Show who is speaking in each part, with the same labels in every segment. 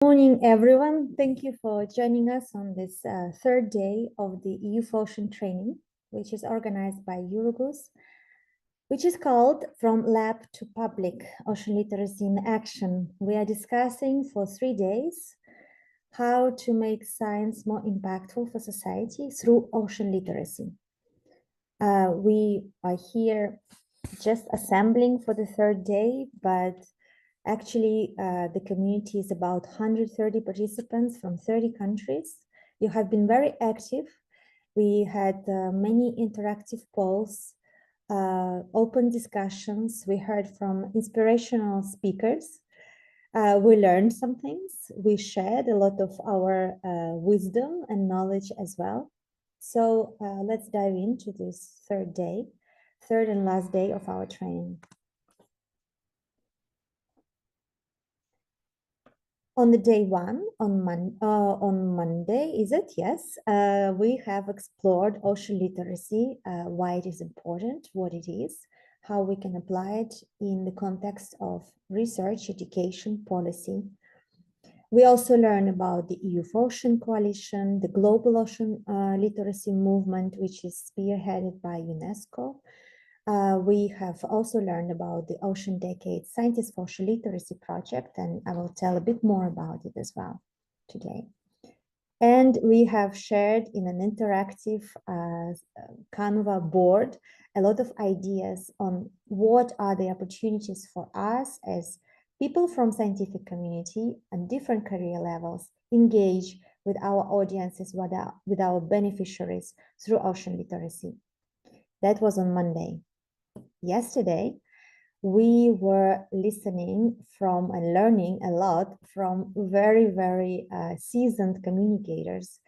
Speaker 1: Morning, everyone. Thank you for joining us on this third day of the EU4Ocean training, which is organized by EuroGOOS, which is called From Lab to Public, Ocean Literacy in Action. We are discussing for 3 days how to make science more impactful for society through ocean literacy. We are here just assembling for the third day, but actually, the community is about 130 participants from 30 countries. You have been very active. We had many interactive polls, open discussions. We heard from inspirational speakers. We learned some things. We shared a lot of our wisdom and knowledge as well. So let's dive into this third and last day of our training. On the day one, on Monday, is it? Yes. We have explored ocean literacy, why it is important, what it is, how we can apply it in the context of research, education, policy. We also learn about the EU4Ocean Coalition, the global ocean literacy movement, which is spearheaded by UNESCO. We have also learned about the Ocean Decade Scientists for Ocean Literacy project, and I will tell a bit more about it as well today. And we have shared in an interactive Canva board a lot of ideas on what are the opportunities for us as people from scientific community and different career levels engage with our audiences, with our beneficiaries through ocean literacy. That was on Monday. Yesterday, we were listening from and learning a lot from very seasoned communicators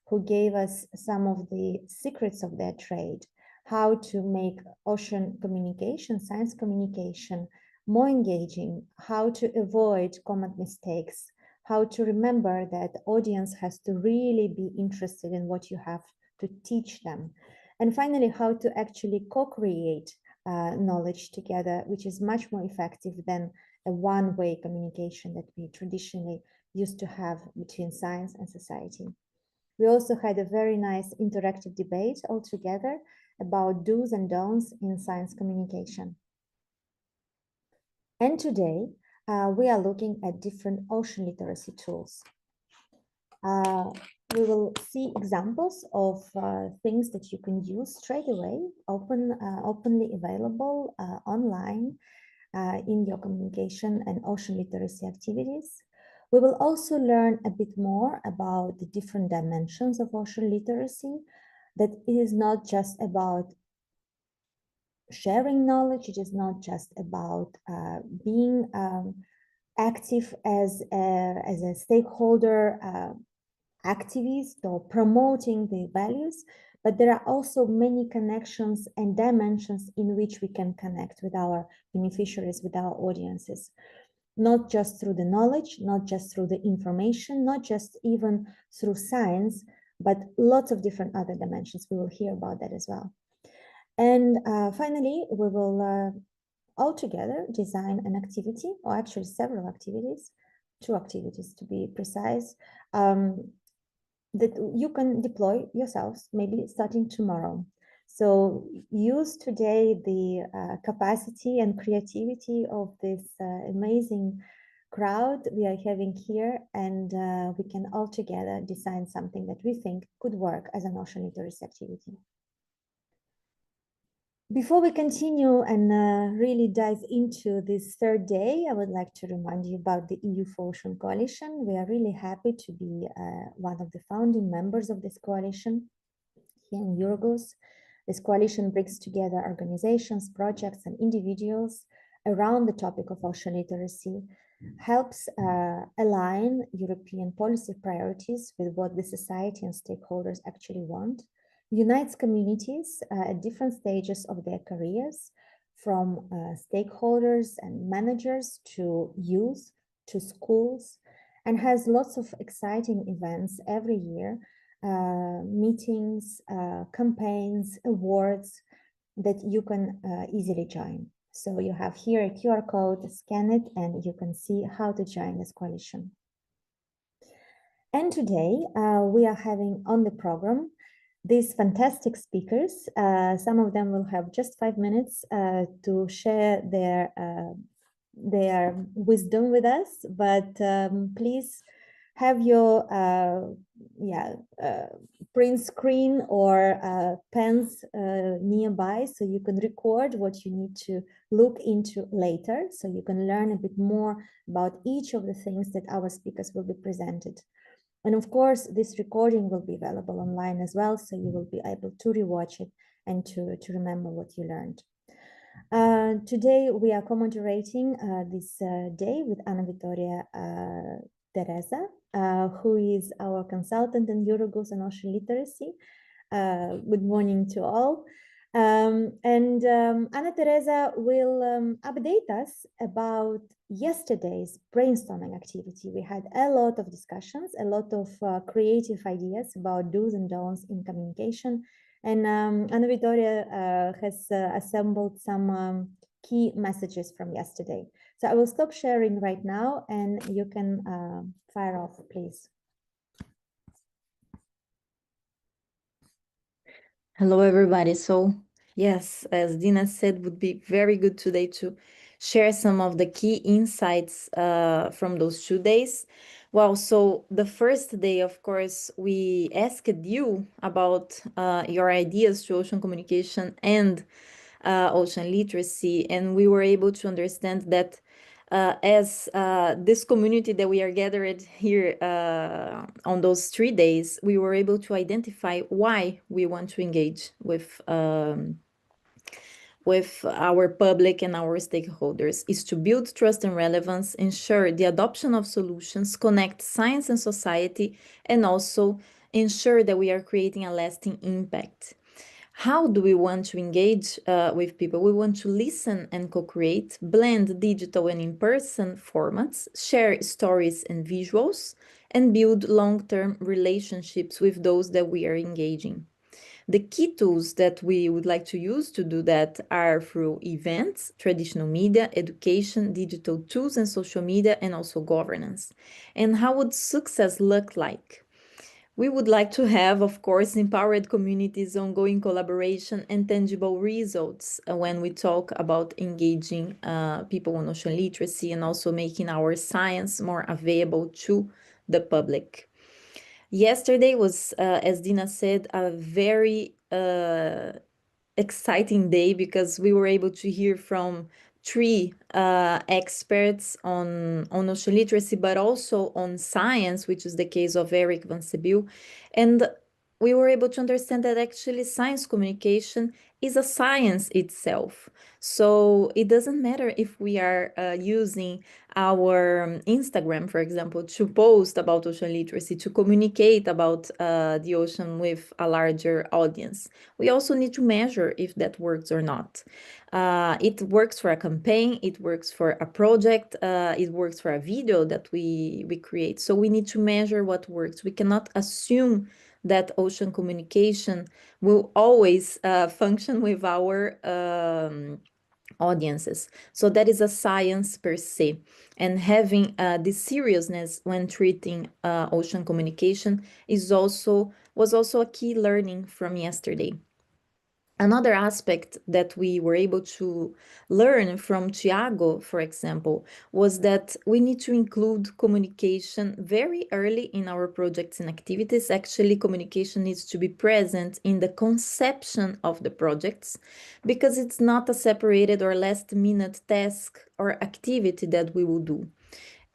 Speaker 1: who gave us some of the secrets of their trade, how to make ocean communication, science communication more engaging, how to avoid common mistakes, how to remember that the audience has to really be interested in what you have to teach them, and finally, how to actually co-create knowledge together, which is much more effective than a one-way communication that we traditionally used to have between science and society. We also had a very nice interactive debate all together about do's and don'ts in science communication. And today, we are looking at different ocean literacy tools. We will see examples of things that you can use straight away, openly available online in your communication and ocean literacy activities. We will also learn a bit more about the different dimensions of ocean literacy, that it is not just about sharing knowledge, it is not just about being active as a stakeholder activist or promoting the values, but there are also many connections and dimensions in which we can connect with our beneficiaries, with our audiences, not just through the knowledge, not just through the information, not just even through science, but lots of different other dimensions. We will hear about that as well. And finally, we will all together design an activity, or actually several activities, 2 activities to be precise, that you can deploy yourselves, maybe starting tomorrow. So use today the capacity and creativity of this amazing crowd we are having here, and we can all together design something that we think could work as an ocean literacy activity. Before we continue and really dive into this third day, I would like to remind you about the EU4Ocean Coalition. We are really happy to be one of the founding members of this coalition here in EuroGOOS. This coalition brings together organizations, projects, and individuals around the topic of ocean literacy, helps align European policy priorities with what the society and stakeholders actually want, unites communities at different stages of their careers, from stakeholders and managers to youth, to schools, and has lots of exciting events every year, meetings, campaigns, awards that you can easily join. So you have here a QR code, scan it, and you can see how to join this coalition. And today we are having on the program these fantastic speakers. Some of them will have just 5 minutes to share their wisdom with us, but please have your print screen or pens nearby so you can record what you need to look into later, so you can learn a bit more about each of the things that our speakers will be presented. And of course, this recording will be available online as well, so you will be able to rewatch it and to remember what you learned. Today, we are co-moderating this day with Anna Vittoria Teresa, who is our consultant in EuroGOOS and Ocean Literacy. Good morning to all. Anna Teresa will update us about yesterday's brainstorming activity. We had a lot of discussions, a lot of creative ideas about do's and don'ts in communication. And Anna Vittoria has assembled some key messages from yesterday. So I will stop sharing right now and you can fire off, please.
Speaker 2: Hello, everybody. So yes, as Dina said, would be very good today to share some of the key insights from those 2 days. Well, so the first day, of course, we asked you about your ideas to ocean communication and ocean literacy, and we were able to understand that as this community that we are gathered here on those 3 days, we were able to identify why we want to engage with our public and our stakeholders is to build trust and relevance, ensure the adoption of solutions, connect science and society, and also ensure that we are creating a lasting impact. How do we want to engage with people? We want to listen and co-create, blend digital and in-person formats, share stories and visuals, and build long-term relationships with those that we are engaging. The key tools that we would like to use to do that are through events, traditional media, education, digital tools and social media, and also governance. And how would success look like? We would like to have, of course, empowered communities, ongoing collaboration, and tangible results when we talk about engaging people on ocean literacy and also making our science more available to the public. Yesterday was, as Dina said, a very exciting day because we were able to hear from 3 experts on ocean literacy, but also on science, which is the case of Eric Van Sebil. And we were able to understand that actually science communication is a science itself. So it doesn't matter if we are using our Instagram, for example, to post about ocean literacy, to communicate about the ocean with a larger audience. We also need to measure if that works or not. It works for a campaign, it works for a project, it works for a video that we create. So we need to measure what works. We cannot assume that ocean communication will always function with our audiences. So that is a science per se. And having this seriousness when treating ocean communication was also a key learning from yesterday. Another aspect that we were able to learn from Tiago, for example, was that we need to include communication very early in our projects and activities. Actually, communication needs to be present in the conception of the projects because it's not a separated or last-minute task or activity that we will do.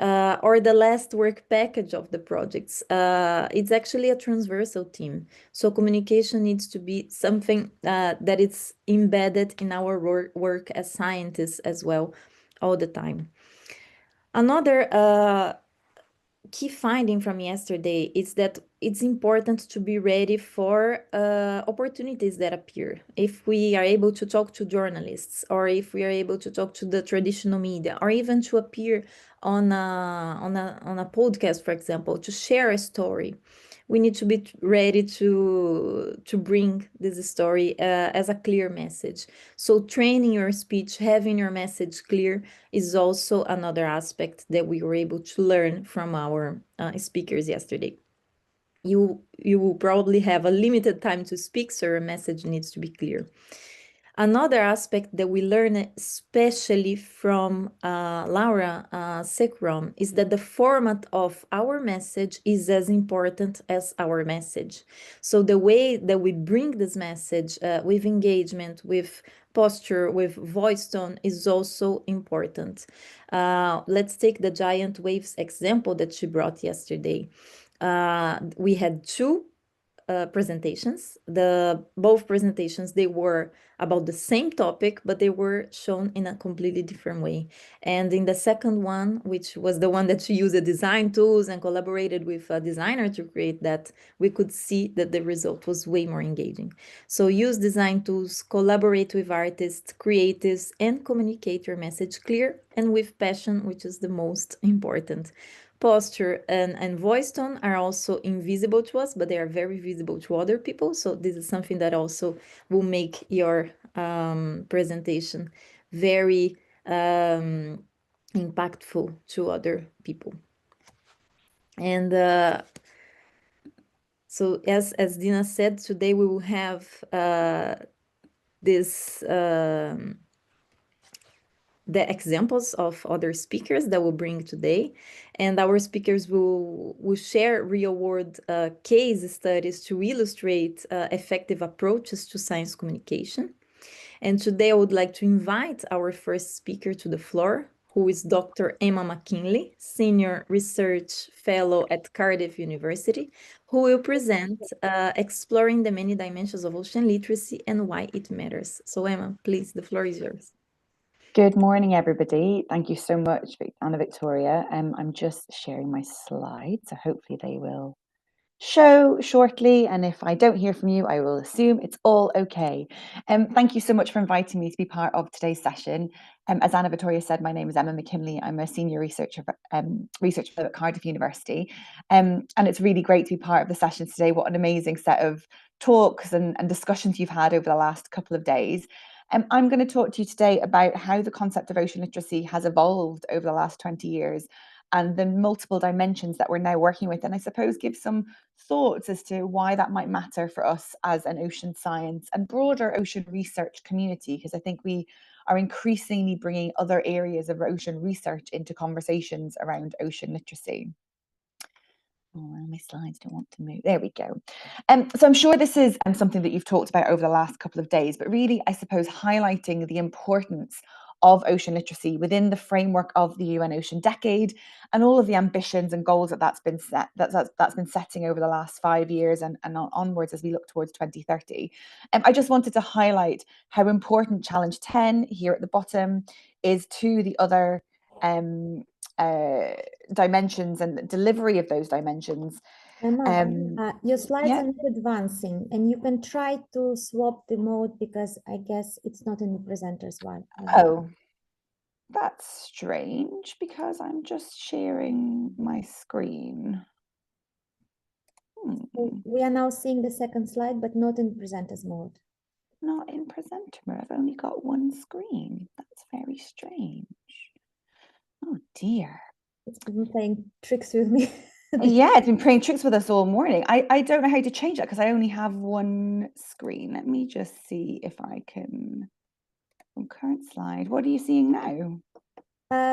Speaker 2: Or the last work package of the projects. It's actually a transversal team. So communication needs to be something that is embedded in our work as scientists as well, all the time. Another key finding from yesterday is that it's important to be ready for opportunities that appear. If we are able to talk to journalists, or if we are able to talk to the traditional media, or even to appear on a podcast, for example, to share a story, we need to be ready to bring this story as a clear message. So training your speech, having your message clear is also another aspect that we were able to learn from our speakers yesterday. you will probably have a limited time to speak, so your message needs to be clear. Another aspect that we learn, especially from Laura Sekrom, is that the format of our message is as important as our message. So the way that we bring this message with engagement, with posture, with voice tone is also important. Let's take the giant waves example that she brought yesterday. We had two presentations. Both presentations, they were about the same topic, but they were shown in a completely different way. And in the second one, which was the one that she used the design tools and collaborated with a designer to create that, we could see that the result was way more engaging. So use design tools, collaborate with artists, creatives, and communicate your message clear and with passion, which is the most important. Posture and voice tone are also invisible to us, but they are very visible to other people. So this is something that also will make your presentation very impactful to other people. And so as Dina said, today we will have this the examples of other speakers that we'll bring today. And our speakers will share real-world case studies to illustrate effective approaches to science communication. And today I would like to invite our first speaker to the floor, who is Dr. Emma McKinley, Senior Research Fellow at Cardiff University, who will present Exploring the Many Dimensions of Ocean Literacy and Why It Matters. So Emma, please, the floor is yours.
Speaker 3: Good morning, everybody. Thank you so much, Anna Victoria. I'm just sharing my slides, so hopefully they will show shortly. And if I don't hear from you, I will assume it's all okay. Thank you so much for inviting me to be part of today's session. As Anna Victoria said, my name is Emma McKinley. I'm a senior researcher fellow at Cardiff University. And it's really great to be part of the session today. What an amazing set of talks and discussions you've had over the last couple of days. I'm going to talk to you today about how the concept of ocean literacy has evolved over the last 20 years and the multiple dimensions that we're now working with, and I suppose give some thoughts as to why that might matter for us as an ocean science and broader ocean research community, because I think we are increasingly bringing other areas of ocean research into conversations around ocean literacy. Oh, my slides don't want to move. There we go. So I'm sure this is something that you've talked about over the last couple of days, but really, I suppose, highlighting the importance of ocean literacy within the framework of the UN Ocean Decade and all of the ambitions and goals that's been setting over the last 5 years and onwards as we look towards 2030. I just wanted to highlight how important Challenge 10 here at the bottom is to the other dimensions and the delivery of those dimensions.
Speaker 1: Emma, your slides are not advancing, and you can try to swap the mode because I guess it's not in the presenter's one.
Speaker 3: Oh, that's strange because I'm just sharing my screen.
Speaker 1: We are now seeing the second slide, but not in presenter's mode.
Speaker 3: Not in presenter mode. I've only got one screen. That's very strange. Oh dear.
Speaker 1: It's been playing tricks with me.
Speaker 3: Yeah, it's been playing tricks with us all morning. I don't know how to change that because I only have one screen. Let me just see if I can. Current slide. What are you seeing now?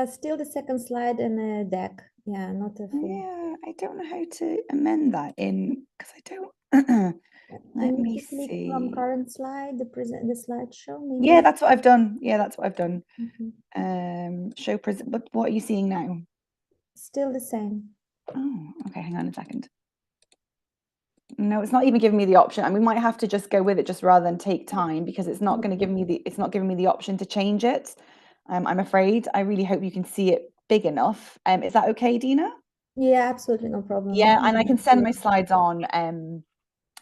Speaker 1: Still the second slide and a deck. Yeah, not a full.
Speaker 3: Yeah, I don't know how to amend that in because I don't. Let me
Speaker 1: click
Speaker 3: see.
Speaker 1: From current slide, the slideshow. Maybe.
Speaker 3: Yeah, that's what I've done. Yeah, that's what I've done.
Speaker 1: Mm-hmm.
Speaker 3: But what are you seeing now?
Speaker 1: Still the same.
Speaker 3: Oh, okay. Hang on a second. No, it's not even giving me the option. And we might have to just go with it just rather than take time because it's not going to give me the option to change it. I'm afraid. I really hope you can see it big enough. Is that okay, Dina?
Speaker 1: Yeah, absolutely no problem.
Speaker 3: Yeah, and I can send my slides on.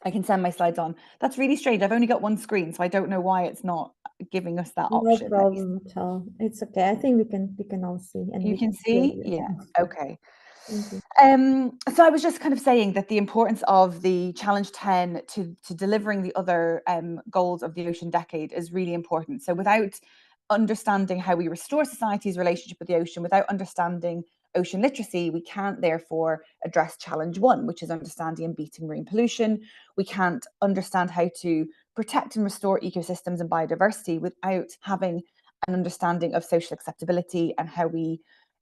Speaker 3: I can send my slides on. That's really strange. I've only got one screen, so I don't know why it's not giving us that option.
Speaker 1: No problem at all. It's okay. I think we can all see. And
Speaker 3: you can see? Yeah. Okay.
Speaker 1: Thank you.
Speaker 3: So I was just kind of saying that the importance of the Challenge 10 to delivering the other goals of the Ocean Decade is really important. So without understanding how we restore society's relationship with the ocean, without understanding ocean literacy, we can't therefore address challenge 1, which is understanding and beating marine pollution. We can't understand how to protect and restore ecosystems and biodiversity without having an understanding of social acceptability and how we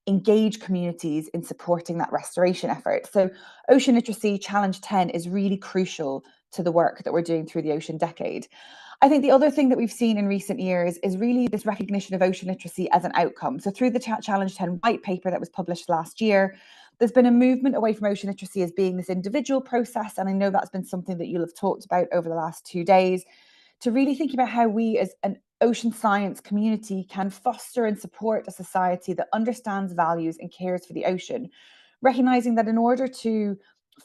Speaker 3: engage communities in supporting that restoration effort. So ocean literacy challenge 10 is really crucial to the work that we're doing through the Ocean Decade. I think the other thing that we've seen in recent years is really this recognition of ocean literacy as an outcome. So through the Challenge 10 white paper that was published last year, there's been a movement away from ocean literacy as being this individual process. And I know that's been something that you'll have talked about over the last 2 days, to really think about how we as an ocean science community can foster and support a society that understands, values, and cares for the ocean, recognizing that in order to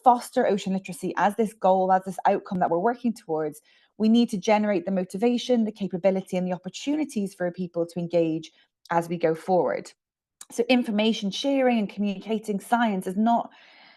Speaker 3: foster ocean literacy as this goal, as this outcome that we're working towards, we need to generate the motivation, the capability, and the opportunities for people to engage as we go forward. So information sharing and communicating science is not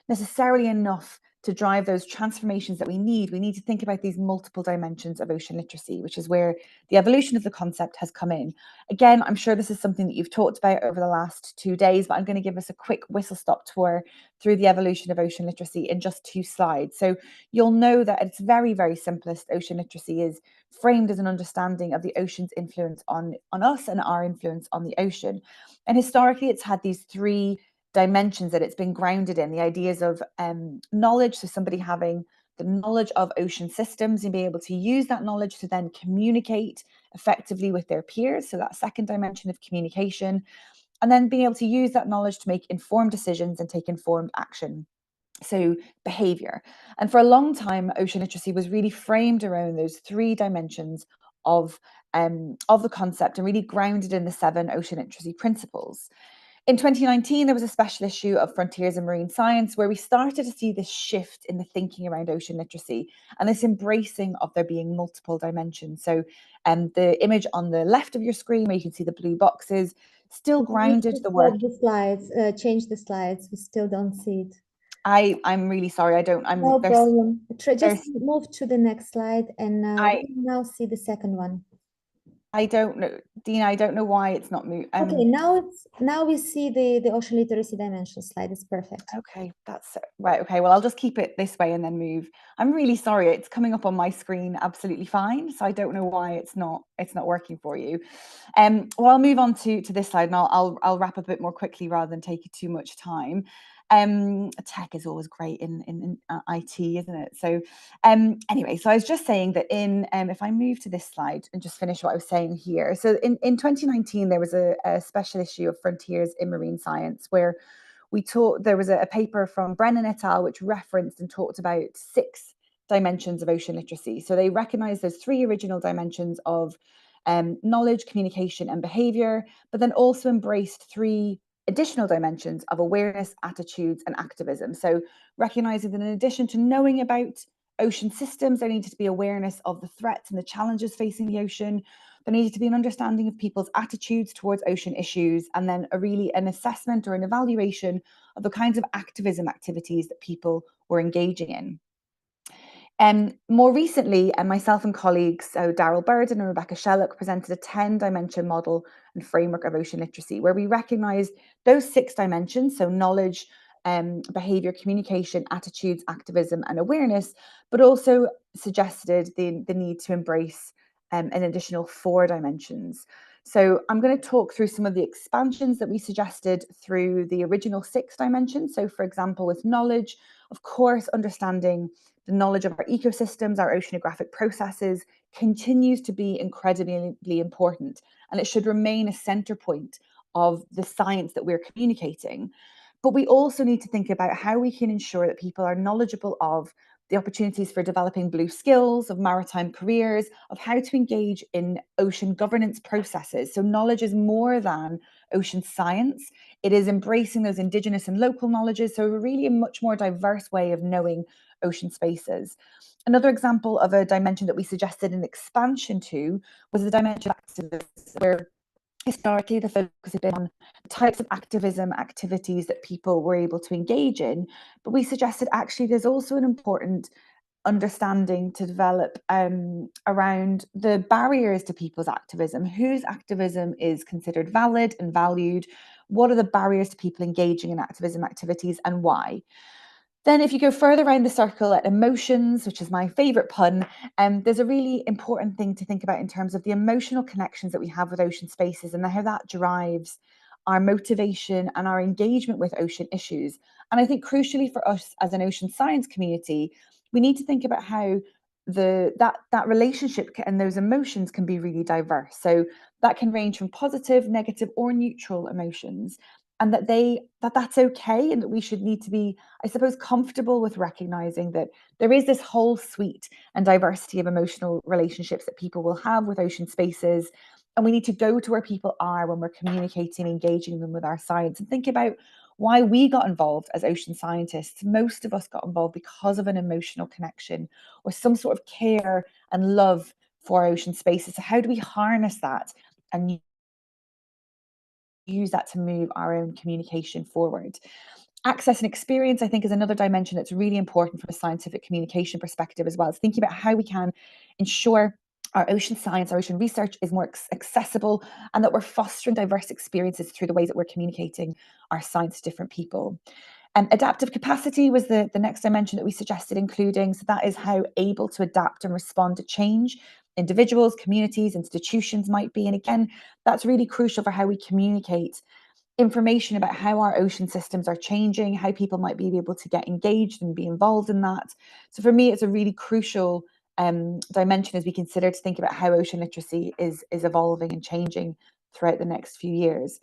Speaker 3: necessarily enough to drive those transformations that we need. We need to think about these multiple dimensions of ocean literacy, which is where the evolution of the concept has come in. Again, I'm sure this is something that you've talked about over the last 2 days, but I'm going to give us a quick whistle-stop tour through the evolution of ocean literacy in just 2 slides. So you'll know that at its very, very simplest, ocean literacy is framed as an understanding of the ocean's influence on us and our influence on the ocean. And historically, it's had these 3 dimensions that it's been grounded in, the ideas of knowledge, so somebody having the knowledge of ocean systems and being able to use that knowledge to then communicate effectively with their peers, so that second dimension of communication, and then being able to use that knowledge to make informed decisions and take informed action, so behavior. And for a long time, ocean literacy was really framed around those 3 dimensions of the concept and really grounded in the 7 ocean literacy principles. In 2019, there was a special issue of Frontiers in Marine Science where we started to see this shift in the thinking around ocean literacy and this embracing of there being multiple dimensions. So the image on the left of your screen where you can see the blue boxes still grounded the work.
Speaker 1: The slides, change the slides. We still don't see it.
Speaker 3: I'm really sorry.
Speaker 1: No problem. Just move to the next slide and we can now see the second one.
Speaker 3: I don't know, Dina, I don't know why it's not moving.
Speaker 1: Okay, now we see the ocean literacy dimension slide. It's perfect.
Speaker 3: Okay, that's right. Okay, well, I'll just keep it this way and then move. I'm really sorry. It's coming up on my screen absolutely fine. So I don't know why it's not working for you. Well, I'll move on to this slide and I'll wrap up a bit more quickly rather than take too much time. Tech is always great in IT, isn't it? So anyway, so I was just saying that if I move to this slide and just finish what I was saying here. So in 2019, there was a special issue of Frontiers in Marine Science where there was a paper from Brennan et al. Which referenced and talked about 6 dimensions of ocean literacy. So they recognized those 3 original dimensions of knowledge, communication, and behavior, but then also embraced 3 additional dimensions of awareness, attitudes, and activism. So recognizing that in addition to knowing about ocean systems, there needed to be awareness of the threats and the challenges facing the ocean. There needed to be an understanding of people's attitudes towards ocean issues, and then an assessment or an evaluation of the kinds of activism activities that people were engaging in. More recently, myself and colleagues, so Daryl Burden and Rebecca Shellock, presented a 10-dimension model and framework of ocean literacy, where we recognised those 6 dimensions, so knowledge, behaviour, communication, attitudes, activism, and awareness, but also suggested the need to embrace an additional 4 dimensions. So I'm going to talk through some of the expansions that we suggested through the original 6 dimensions. So for example, with knowledge, of course, understanding the knowledge of our ecosystems, our oceanographic processes continues to be incredibly important, and it should remain a center point of the science that we're communicating. But we also need to think about how we can ensure that people are knowledgeable of the opportunities for developing blue skills, of maritime careers, of how to engage in ocean governance processes. So knowledge is more than ocean science. It is embracing those indigenous and local knowledges. So really a much more diverse way of knowing ocean spaces. Another example of a dimension that we suggested an expansion to was the dimension of activism, where historically the focus had been on types of activism activities that people were able to engage in, but we suggested actually there's also an important understanding to develop around the barriers to people's activism, whose activism is considered valid and valued, What are the barriers to people engaging in activism activities and why? Then if you go further around the circle at emotions, which is my favorite pun, there's a really important thing to think about in terms of the emotional connections that we have with ocean spaces and how that drives our motivation and our engagement with ocean issues. And I think crucially for us as an ocean science community, we need to think about how that relationship and those emotions can be really diverse. So that can range from positive, negative, or neutral emotions, and that's okay, and that we should need to be, I suppose, comfortable with recognizing that there is this whole suite and diversity of emotional relationships that people will have with ocean spaces. And we need to go to where people are when we're communicating, engaging them with our science, and think about why we got involved as ocean scientists. Most of us got involved because of an emotional connection or some sort of care and love for our ocean spaces. So how do we harness that and use that to move our own communication forward? Access and experience, I think, is another dimension that's really important from a scientific communication perspective as well. It's thinking about how we can ensure our ocean science, our ocean research is more accessible, and that we're fostering diverse experiences through the ways that we're communicating our science to different people. Adaptive capacity was the next dimension that we suggested including. So that is how able to adapt and respond to change individuals, communities, institutions might be. And again, that's really crucial for how we communicate information about how our ocean systems are changing, how people might be able to get engaged and be involved in that. So for me, it's a really crucial dimension as we consider to think about how ocean literacy is evolving and changing throughout the next few years.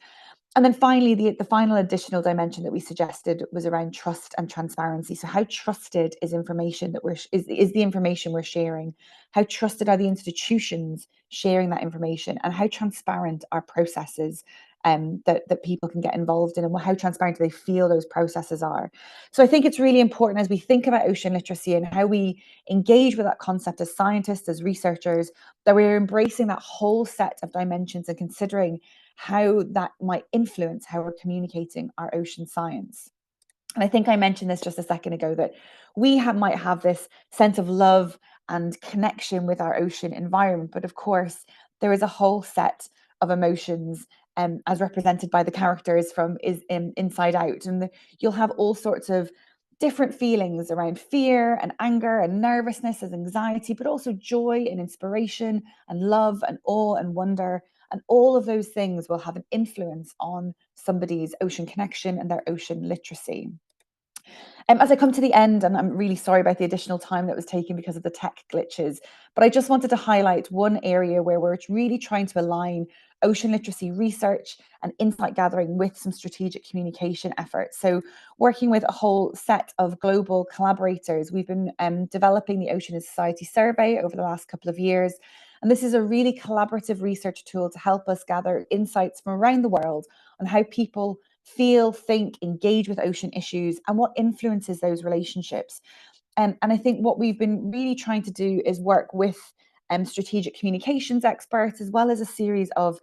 Speaker 3: And then finally, the final additional dimension that we suggested was around trust and transparency. So how trusted is information that is the information we're sharing? How trusted are the institutions sharing that information? And how transparent are processes that people can get involved in, and how transparent do they feel those processes are? So I think it's really important as we think about ocean literacy and how we engage with that concept as scientists, as researchers, that we're embracing that whole set of dimensions and considering how that might influence how we're communicating our ocean science. And I think I mentioned this just a second ago, that we might have this sense of love and connection with our ocean environment. But of course, there is a whole set of emotions as represented by the characters from Inside Out. And you'll have all sorts of different feelings around fear and anger and nervousness and anxiety, but also joy and inspiration and love and awe and wonder. And all of those things will have an influence on somebody's ocean connection and their ocean literacy. As I come to the end, and I'm really sorry about the additional time that was taken because of the tech glitches, but I just wanted to highlight one area where we're really trying to align ocean literacy research and insight gathering with some strategic communication efforts. So working with a whole set of global collaborators, we've been developing the Ocean and Society Survey over the last couple of years. And this is a really collaborative research tool to help us gather insights from around the world on how people feel, think, engage with ocean issues, and what influences those relationships. And I think what we've been really trying to do is work with strategic communications experts, as well as a series of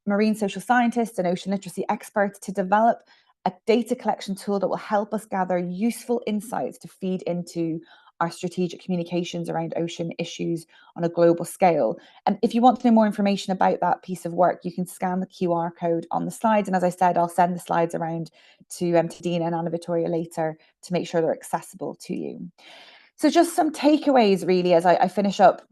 Speaker 3: marine social scientists and ocean literacy experts, to develop a data collection tool that will help us gather useful insights to feed into our strategic communications around ocean issues on a global scale. And if you want to know more information about that piece of work, you can scan the QR code on the slides. And as I said, I'll send the slides around to Dina and Anna Vittoria later to make sure they're accessible to you. So just some takeaways really as I finish up.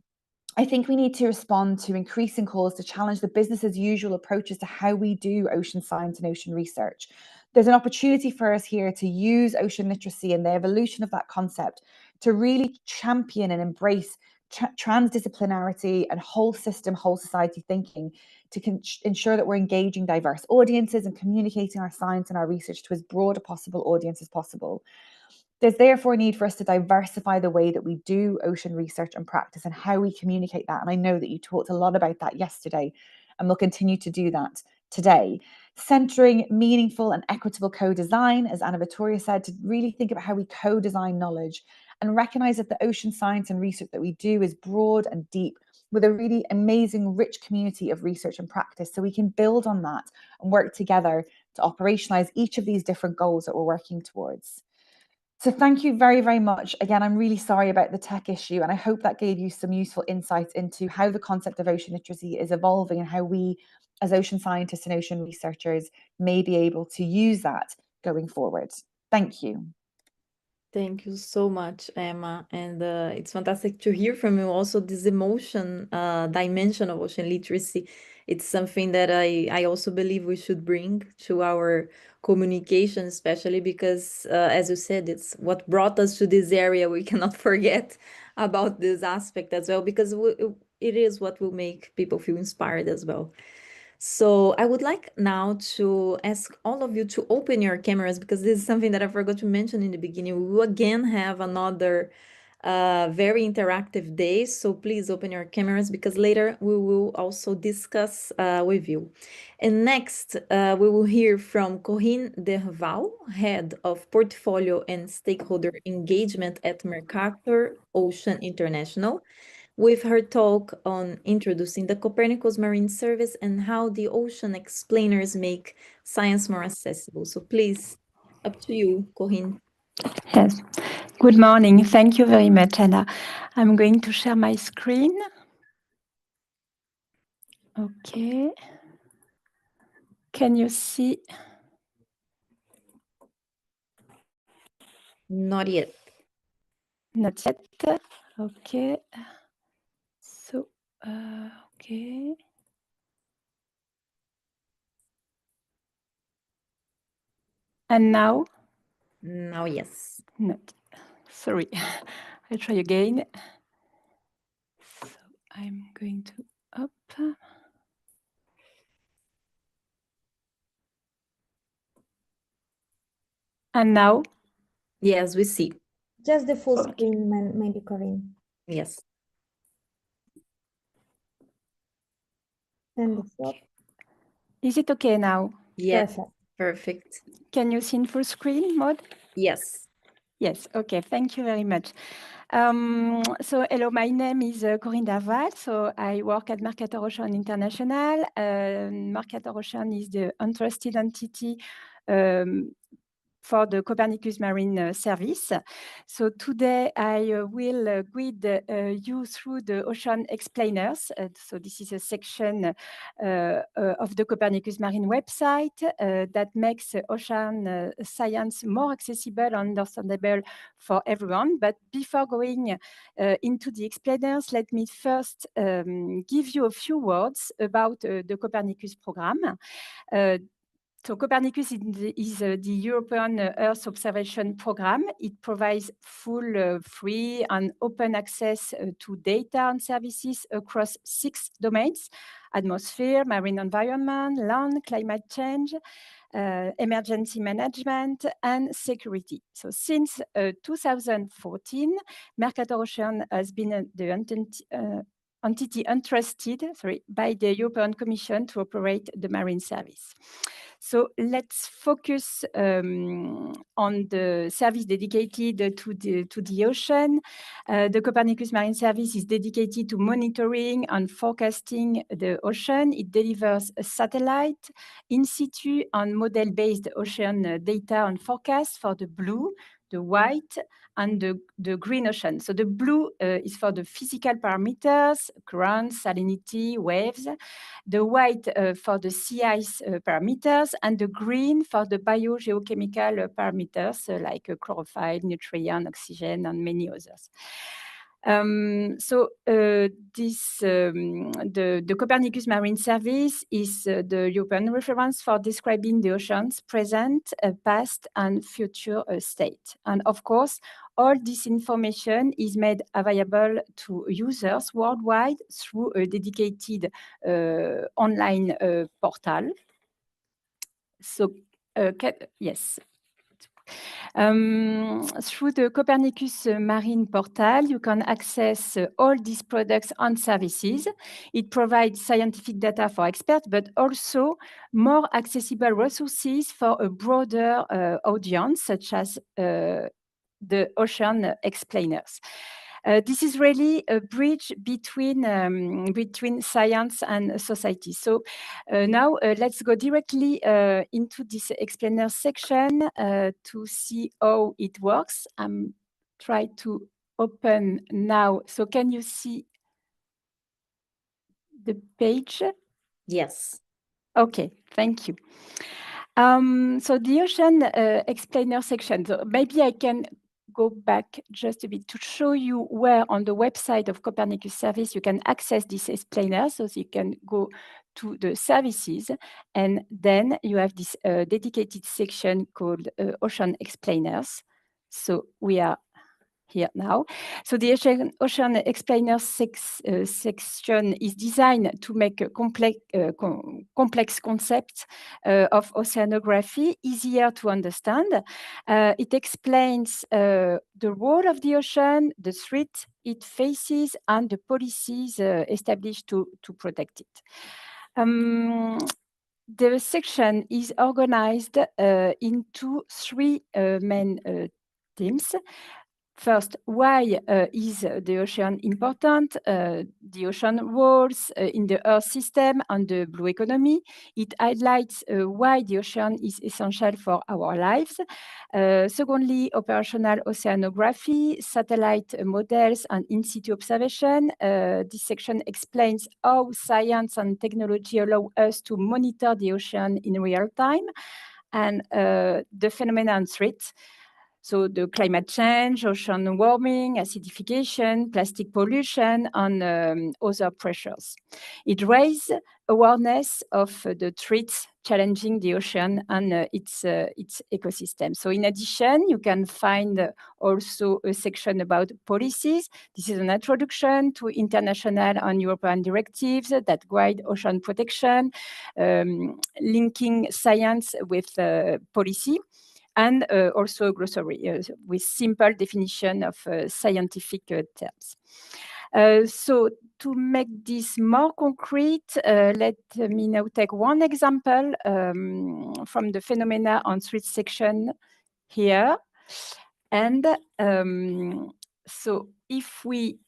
Speaker 3: I think we need to respond to increasing calls to challenge the business as usual approaches to how we do ocean science and ocean research. There's an opportunity for us here to use ocean literacy and the evolution of that concept to really champion and embrace transdisciplinarity and whole system, whole society thinking to ensure that we're engaging diverse audiences and communicating our science and our research to as broad a possible audience as possible. There's therefore a need for us to diversify the way that we do ocean research and practice and how we communicate that. And I know that you talked a lot about that yesterday, and we'll continue to do that today. Centering meaningful and equitable co-design, as Anna Vittoria said, to really think about how we co-design knowledge and recognize that the ocean science and research that we do is broad and deep, with a really amazing, rich community of research and practice. So we can build on that and work together to operationalize each of these different goals that we're working towards. So thank you very, very much. Again, I'm really sorry about the tech issue, and I hope that gave you some useful insights into how the concept of ocean literacy is evolving and how we, as ocean scientists and ocean researchers, may be able to use that going forward. Thank you.
Speaker 2: Thank you so much, Emma. And it's fantastic to hear from you also this emotion dimension of ocean literacy. It's something that I also believe we should bring to our communication, especially because, as you said, it's what brought us to this area. We cannot forget about this aspect as well, because it is what will make people feel inspired as well. So I would like now to ask all of you to open your cameras, because this is something that I forgot to mention in the beginning. We will again have another very interactive day. So please open your cameras, because later we will also discuss with you. And next, we will hear from Corinne Derval, Head of Portfolio and Stakeholder Engagement at Mercator Ocean International, with her talk on introducing the Copernicus Marine Service and how the ocean explainers make science more accessible. So please, up to you, Corinne.
Speaker 4: Yes. Good morning. Thank you very much, Anna. I'm going to share my screen. Okay. Can you see?
Speaker 2: Not yet.
Speaker 4: Not yet. Okay. So, okay. And now?
Speaker 2: Now, yes.
Speaker 4: Not. Sorry. I try again. So I'm going to up. And now?
Speaker 2: Yes, we see.
Speaker 1: Just the full screen, maybe, Corinne.
Speaker 2: Yes.
Speaker 1: And the swap.
Speaker 4: Is it okay now?
Speaker 2: Yes.
Speaker 1: Perfect.
Speaker 2: Perfect.
Speaker 4: Can you see in full screen mode?
Speaker 2: Yes.
Speaker 4: Yes. Okay. Thank you very much. So hello, my name is Corinne Derval. So I work at Mercator Ocean International. Mercator Ocean is the interested entity for the Copernicus Marine Service. So today I will guide you through the ocean explainers. So this is a section of the Copernicus Marine website that makes ocean science more accessible and understandable for everyone. But before going into the explainers, let me first give you a few words about the Copernicus program. So Copernicus is the European Earth Observation Program. It provides full, free and open access to data and services across 6 domains: atmosphere, marine environment, land, climate change, emergency management, and security. So since 2014, Mercator Ocean has been the entity entrusted by the European Commission to operate the marine service. So let's focus on the service dedicated to the ocean. The Copernicus Marine Service is dedicated to monitoring and forecasting the ocean. It delivers a satellite, in situ and model-based ocean data and forecasts for the blue, the white, and the green ocean. So the blue is for the physical parameters, current, salinity, waves. The white for the sea ice parameters, and the green for the biogeochemical parameters like chlorophyll, nutrient, oxygen, and many others. The Copernicus Marine Service is the European reference for describing the ocean's present, past, and future state. And of course, all this information is made available to users worldwide through a dedicated online portal. So, yes. Through the Copernicus Marine portal, you can access all these products and services. It provides scientific data for experts, but also more accessible resources for a broader audience, such as the ocean explainers. This is really a bridge between science and society. So now let's go directly into this explainer section to see how it works. I'm trying to open now. So can you see the page?
Speaker 2: Yes.
Speaker 4: Okay, thank you. So the ocean explainer section. So maybe I can go back just a bit to show you where on the website of Copernicus service you can access this explainer. So you can go to the services, and then you have this dedicated section called Ocean Explainers. So we are here now. So the Ocean Explainer section is designed to make a complex concept of oceanography easier to understand. It explains the role of the ocean, the threat it faces, and the policies established to protect it. The section is organized into three main themes. First, why is the ocean important? The ocean roles in the Earth system and the blue economy. It highlights why the ocean is essential for our lives. Secondly, operational oceanography, satellite models, and in-situ observation. This section explains how science and technology allow us to monitor the ocean in real time and the phenomena and threats. So the climate change, ocean warming, acidification, plastic pollution, and other pressures. It raises awareness of the threats challenging the ocean and its ecosystem. So in addition, you can find also a section about policies. This is an introduction to international and European directives that guide ocean protection, linking science with policy. And also a glossary with simple definition of scientific terms. So to make this more concrete, let me now take one example from the phenomena on threat section here. And so if we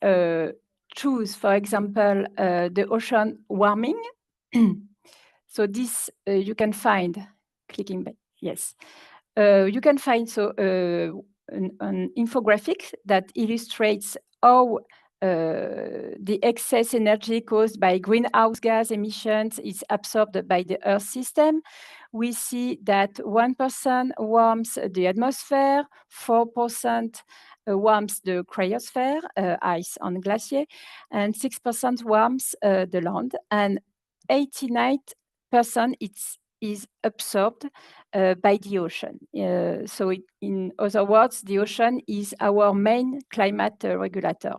Speaker 4: choose, for example, the ocean warming, so this you can find, clicking back, yes. You can find an infographic that illustrates how the excess energy caused by greenhouse gas emissions is absorbed by the Earth system. We see that 1% warms the atmosphere, 4% warms the cryosphere, ice on glacier, and 6% warms the land, and 89% is absorbed by the ocean. So in other words, the ocean is our main climate regulator.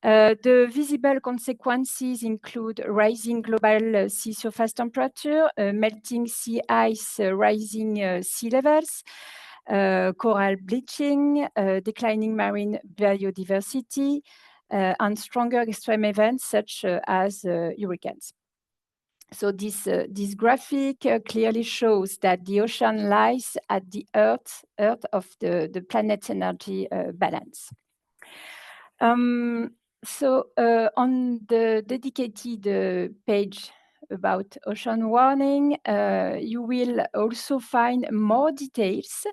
Speaker 4: The visible consequences include rising global sea surface temperature, melting sea ice, rising sea levels, coral bleaching, declining marine biodiversity, and stronger extreme events such as hurricanes. So this graphic clearly shows that the ocean lies at the earth of the planet's energy balance. So on the dedicated page about ocean warning, you will also find more details,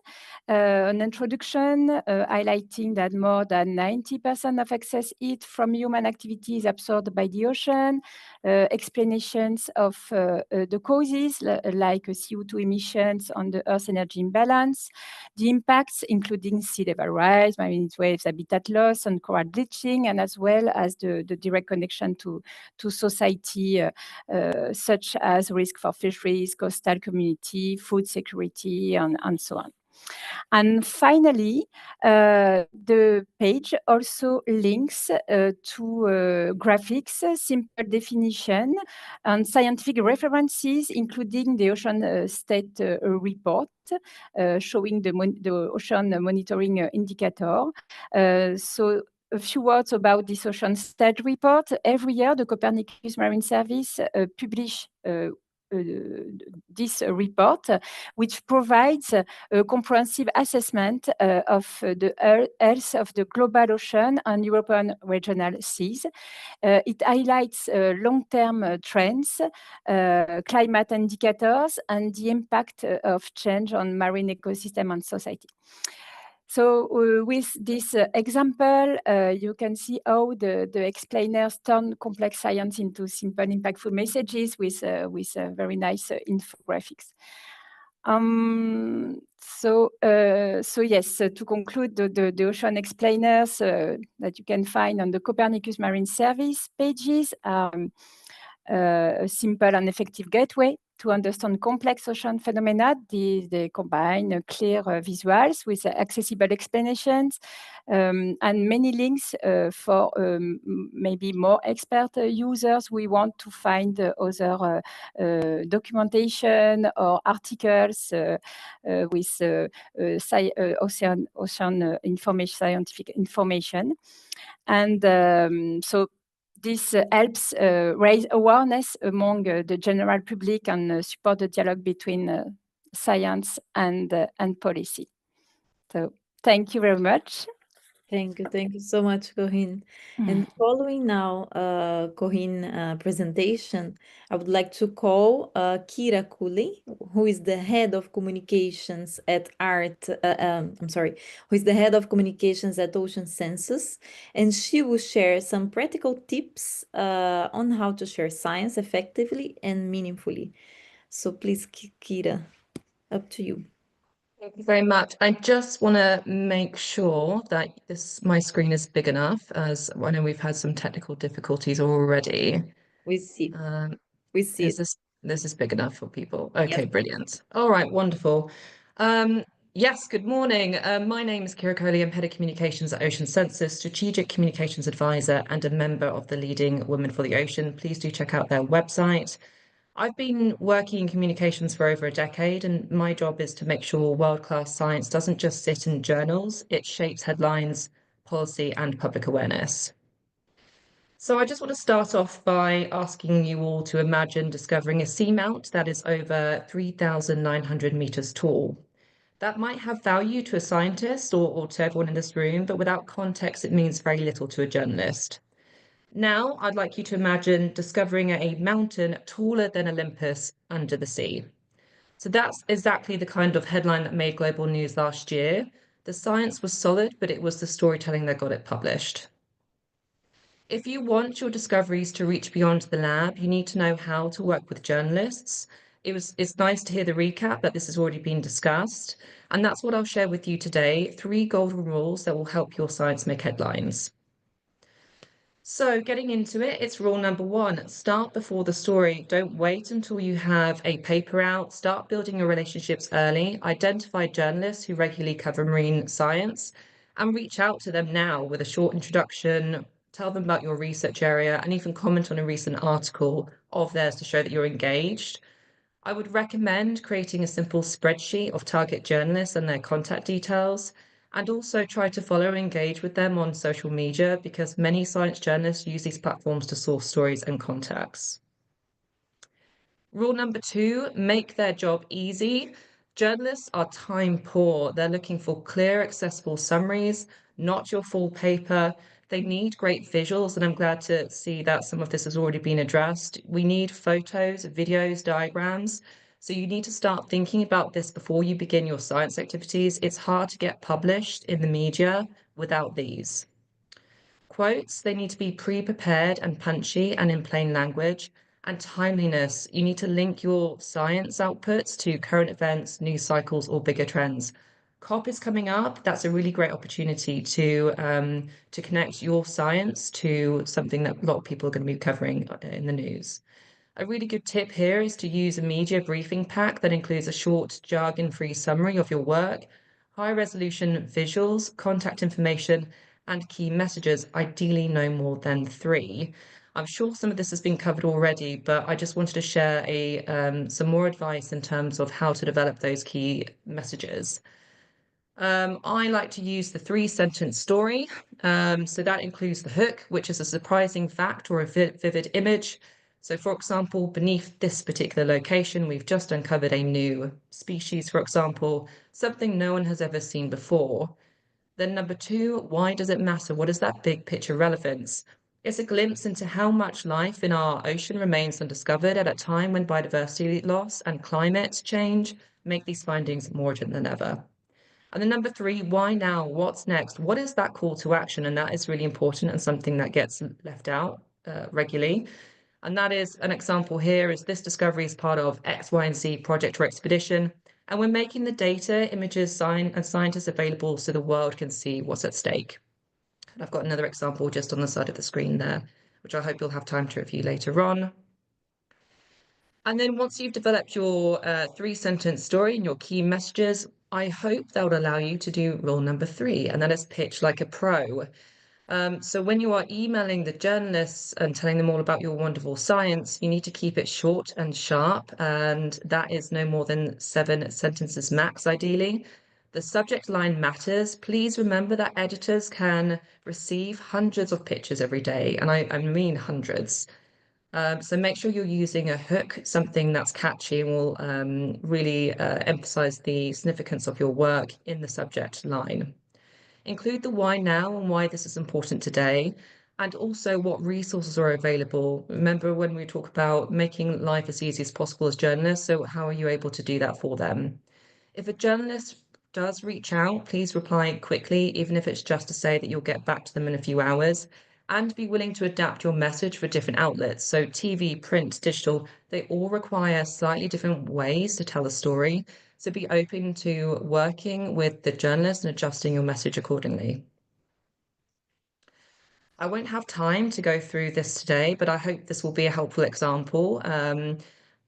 Speaker 4: an introduction highlighting that more than 90% of excess heat from human activity is absorbed by the ocean, explanations of the causes like CO2 emissions on the Earth's energy imbalance, the impacts including sea level rise, marine waves, habitat loss, and coral bleaching, and as well as the direct connection to society, such as risk for fisheries, coastal community, food security, and so on. And finally, the page also links to graphics, simple definition, and scientific references, including the Ocean State Report, showing the ocean monitoring indicator. So a few words about this Ocean State Report. Every year, the Copernicus Marine Service publish this report, which provides a comprehensive assessment of the health of the global ocean and European regional seas. It highlights long-term trends, climate indicators, and the impact of change on marine ecosystem and society. So with this example, you can see how the explainers turn complex science into simple, impactful messages with very nice infographics. So yes, to conclude, the ocean explainers that you can find on the Copernicus Marine Service pages are a simple and effective gateway to understand complex ocean phenomena. They combine clear visuals with accessible explanations and many links for maybe more expert users. We want to find other documentation or articles with ocean information, scientific information. And so this helps raise awareness among the general public and support the dialogue between science and policy. So thank you very much.
Speaker 2: Thank you so much, Corinne. And following now Corinne's presentation, I would like to call Kira Cooley, who is the head of communications at who is the head of communications at Ocean Census, and she will share some practical tips on how to share science effectively and meaningfully. So please, Kira, up to you.
Speaker 5: Thank you very much. I just want to make sure that my screen is big enough, as I know we've had some technical difficulties already.
Speaker 2: We see. We see.
Speaker 5: This is big enough for people. Okay, yes. Brilliant. All right, wonderful. Yes, good morning. My name is Kira Coley. I'm head of communications at Ocean Census, strategic communications advisor, and a member of the Leading Women for the Ocean. Please do check out their website. I've been working in communications for over a decade, and my job is to make sure world-class science doesn't just sit in journals, it shapes headlines, policy, and public awareness. So I just want to start off by asking you all to imagine discovering a seamount that is over 3,900 meters tall. That might have value to a scientist or to everyone in this room, but without context, it means very little to a journalist. Now, I'd like you to imagine discovering a mountain taller than Olympus under the sea. So that's exactly the kind of headline that made global news last year. The science was solid, but it was the storytelling that got it published. If you want your discoveries to reach beyond the lab, you need to know how to work with journalists. It's nice to hear the recap, but this has already been discussed. And that's what I'll share with you today, 3 golden rules that will help your science make headlines. So getting into it, it's rule number 1, start before the story. Don't wait until you have a paper out. Start building your relationships early. Identify journalists who regularly cover marine science and reach out to them now with a short introduction. Tell them about your research area and even comment on a recent article of theirs to show that you're engaged. I would recommend creating a simple spreadsheet of target journalists and their contact details. And also try to follow and engage with them on social media because many science journalists use these platforms to source stories and contacts. Rule number 2, make their job easy. Journalists are time poor. They're looking for clear, accessible summaries, not your full paper. They need great visuals, and I'm glad to see that some of this has already been addressed. We need photos, videos, diagrams. So you need to start thinking about this before you begin your science activities. It's hard to get published in the media without these. Quotes, they need to be pre-prepared and punchy and in plain language. And timeliness, you need to link your science outputs to current events, news cycles, or bigger trends. COP is coming up. That's a really great opportunity to connect your science to something that a lot of people are going to be covering in the news. A really good tip here is to use a media briefing pack that includes a short, jargon-free summary of your work, high-resolution visuals, contact information, and key messages, ideally no more than 3. I'm sure some of this has been covered already, but I just wanted to share some more advice in terms of how to develop those key messages. I like to use the 3-sentence story. So that includes the hook, which is a surprising fact or a vivid image, So for example, beneath this particular location, we've just uncovered a new species, for example, something no one has ever seen before. Then number two, why does it matter? What is that big picture relevance? It's a glimpse into how much life in our ocean remains undiscovered at a time when biodiversity loss and climate change make these findings more urgent than ever. And then number three, why now? What's next? What is that call to action? And that is really important and something that gets left out regularly. And that is an example here is this discovery is part of X, Y, and Z project or expedition. And we're making the data, images, and scientists available so the world can see what's at stake. And I've got another example just on the side of the screen there, which I hope you'll have time to review later on. And then once you've developed your 3-sentence story and your key messages, I hope that would allow you to do rule number 3, and that is pitch like a pro. So when you are emailing the journalists and telling them all about your wonderful science, you need to keep it short and sharp, and that is no more than 7 sentences max, ideally. The subject line matters. Please remember that editors can receive hundreds of pictures every day, and I mean hundreds. So make sure you're using a hook, something that's catchy and will really emphasize the significance of your work in the subject line. Include the why now and why this is important today, and also what resources are available. Remember when we talk about making life as easy as possible as journalists, so how are you able to do that for them? If a journalist does reach out, please reply quickly, even if it's just to say that you'll get back to them in a few hours, and be willing to adapt your message for different outlets. So TV, print, digital, they all require slightly different ways to tell a story. So be open to working with the journalist and adjusting your message accordingly. I won't have time to go through this today, but I hope this will be a helpful example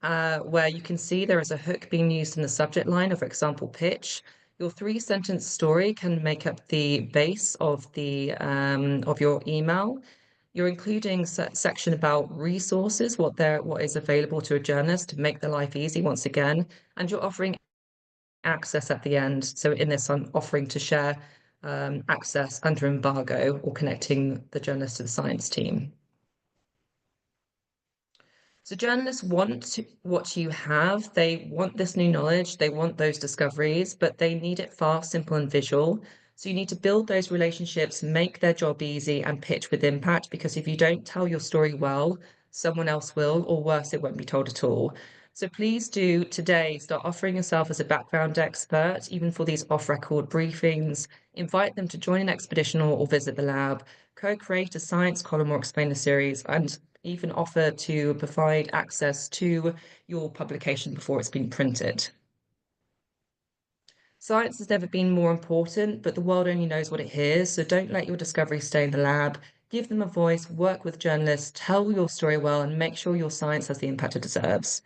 Speaker 5: where you can see there is a hook being used in the subject line of example pitch. Your 3-sentence story can make up the base of your email. You're including a section about resources, what is available to a journalist to make their life easy once again, and you're offering access at the end. So in this, I'm offering to share access under embargo or connecting the journalist to the science team. So journalists want what you have. They want this new knowledge. They want those discoveries, but they need it fast, simple, and visual. So you need to build those relationships, make their job easy, and pitch with impact, because if you don't tell your story well, someone else will, or worse, it won't be told at all. So please do today start offering yourself as a background expert, even for these off-record briefings. Invite them to join an expedition or visit the lab, co-create a science column or explain the series, and even offer to provide access to your publication before it's been printed. Science has never been more important, but the world only knows what it hears, so don't let your discovery stay in the lab. Give them a voice, work with journalists, tell your story well, and make sure your science has the impact it deserves.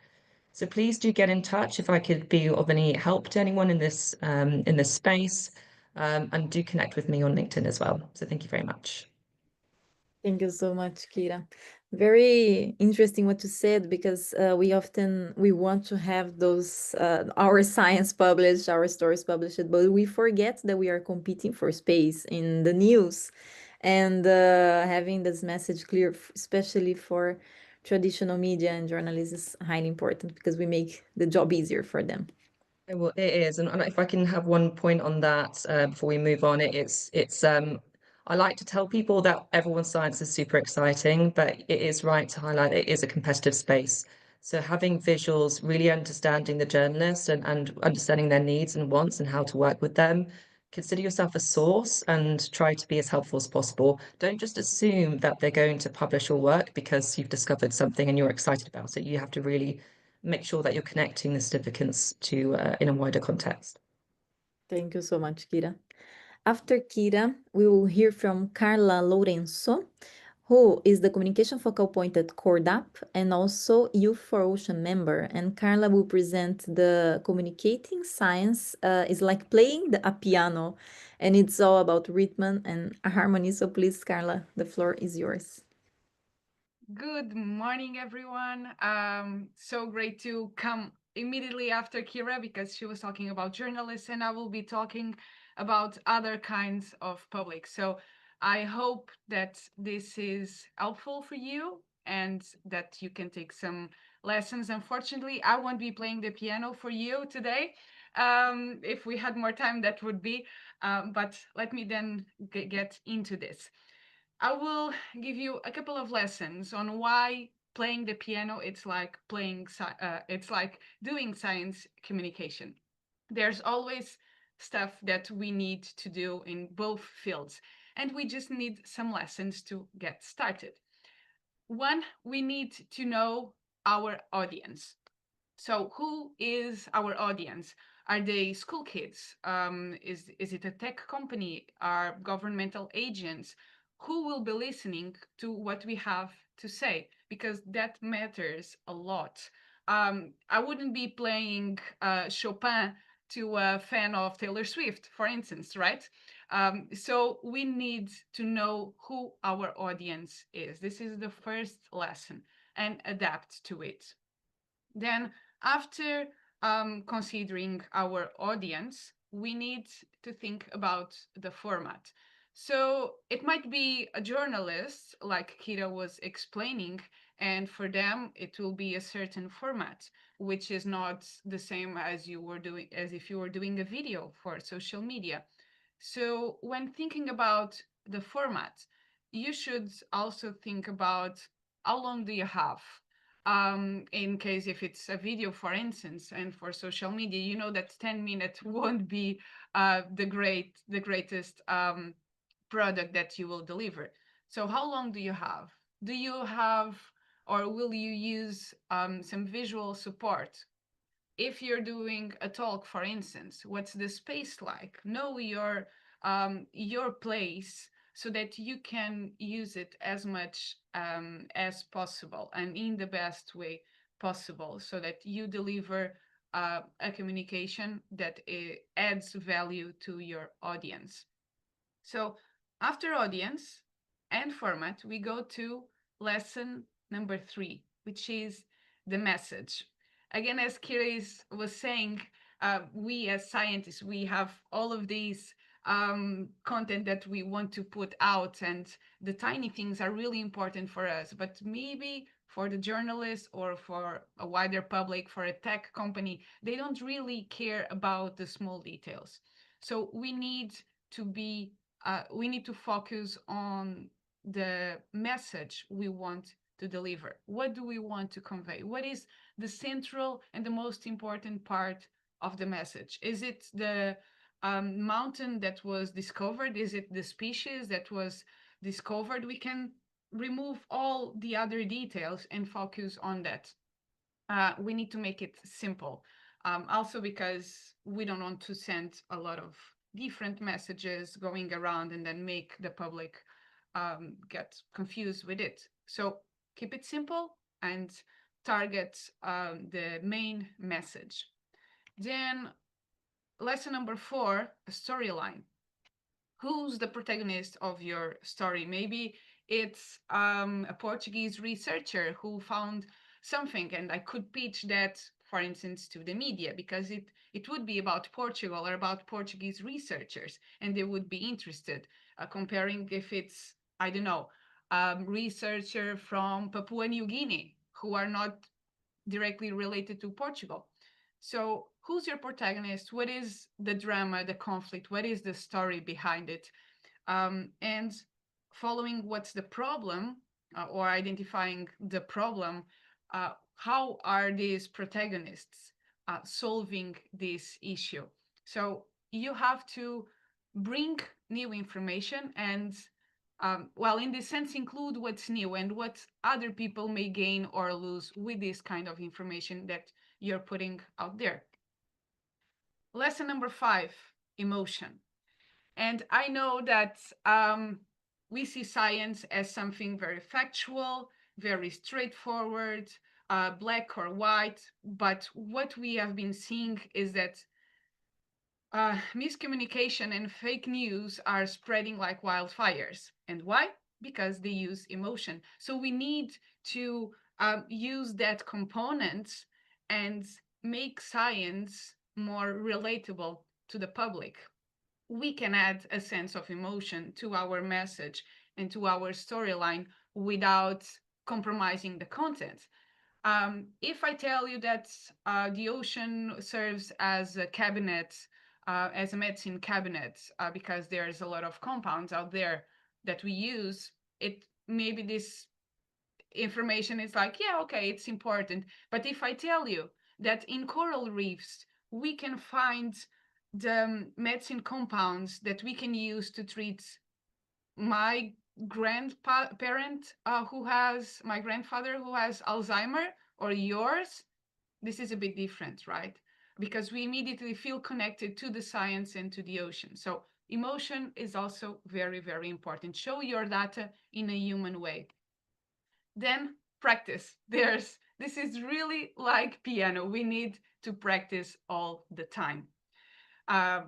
Speaker 5: So please do get in touch if I could be of any help to anyone in this space, and do connect with me on LinkedIn as well. So thank you very much.
Speaker 2: Thank you so much, Kira. Very interesting what you said, because we want to have those our science published, our stories published, but we forget that we are competing for space in the news, and having this message clear, especially for traditional media and journalists, is highly important because we make the job easier for them.
Speaker 5: Well, it is, and if I can have one point on that before we move on, it's I like to tell people that everyone's science is super exciting, but it is right to highlight it is a competitive space. So having visuals, really understanding the journalist and understanding their needs and wants and how to work with them. Consider yourself a source and try to be as helpful as possible. Don't just assume that they're going to publish your work because you've discovered something and you're excited about it. You have to really make sure that you're connecting the significance to in a wider context.
Speaker 2: Thank you so much, Kira. After Kira, we will hear from Carla Lourenço, who is the communication focal point at CORDAP and also EU4Ocean member. And Carla will present the communicating science is like playing a piano, and it's all about rhythm and harmony. So please, Carla, the floor is yours.
Speaker 6: Good morning, everyone. So great to come immediately after Kira, because she was talking about journalists and I will be talking about other kinds of public. So I hope that this is helpful for you and that you can take some lessons. Unfortunately, I won't be playing the piano for you today. If we had more time, that would be, but let me then get into this. I will give you a couple of lessons on why playing the piano, it's like it's like doing science communication. There's always stuff that we need to do in both fields, and we just need some lessons to get started. One, we need to know our audience. So who is our audience? Are they school kids? Is it a tech company? Are governmental agents? Who will be listening to what we have to say? Because that matters a lot. I wouldn't be playing Chopin to a fan of Taylor Swift, for instance, right? So we need to know who our audience is. This is the first lesson, and adapt to it. Then, after considering our audience, we need to think about the format. So it might be a journalist, like Kira was explaining, and for them it will be a certain format, which is not the same as if you were doing a video for social media. So when thinking about the format, you should also think about how long do you have, in case if it's a video, for instance, and for social media, you know that 10 minutes won't be the greatest product that you will deliver. So how long do you have? Do you have, or will you use some visual support? If you're doing a talk, for instance, what's the space like? Know your place so that you can use it as much as possible and in the best way possible, so that you deliver a communication that adds value to your audience. So after audience and format, we go to lesson number 3, which is the message. Again, as Kira was saying, we as scientists, we have all of these content that we want to put out, and the tiny things are really important for us. But maybe for the journalists or for a wider public, for a tech company, they don't really care about the small details. So we need to focus on the message we want to deliver. What do we want to convey? What is the central and the most important part of the message? Is it the mountain that was discovered? Is it the species that was discovered? We can remove all the other details and focus on that. We need to make it simple. Also because we don't want to send a lot of different messages going around and then make the public get confused with it. So keep it simple and target the main message. Then lesson number 4, a storyline. Who's the protagonist of your story? Maybe it's a Portuguese researcher who found something, and I could pitch that, for instance, to the media, because it would be about Portugal or about Portuguese researchers, and they would be interested. Comparing if it's, I don't know, researcher from Papua New Guinea who are not directly related to Portugal. So who's your protagonist? What is the drama, the conflict? What is the story behind it? And following what's the problem, or identifying the problem, how are these protagonists solving this issue? So you have to bring new information and, well, in this sense, include what's new and what other people may gain or lose with this kind of information that you're putting out there. Lesson number 5, emotion. And I know that we see science as something very factual, very straightforward, black or white. But what we have been seeing is that miscommunication and fake news are spreading like wildfires. And why? Because they use emotion. So we need to use that component and make science more relatable to the public. We can add a sense of emotion to our message and to our storyline without compromising the content. If I tell you that the ocean serves as a cabinet, as a medicine cabinet, because there's a lot of compounds out there that we use, it maybe this information is like, yeah, okay, it's important. But if I tell you that in coral reefs, we can find the medicine compounds that we can use to treat my grandparent my grandfather who has Alzheimer, or yours, this is a bit different, right? Because we immediately feel connected to the science and to the ocean. So emotion is also very, very important. Show your data in a human way. Then practice. This is really like piano. We need to practice all the time.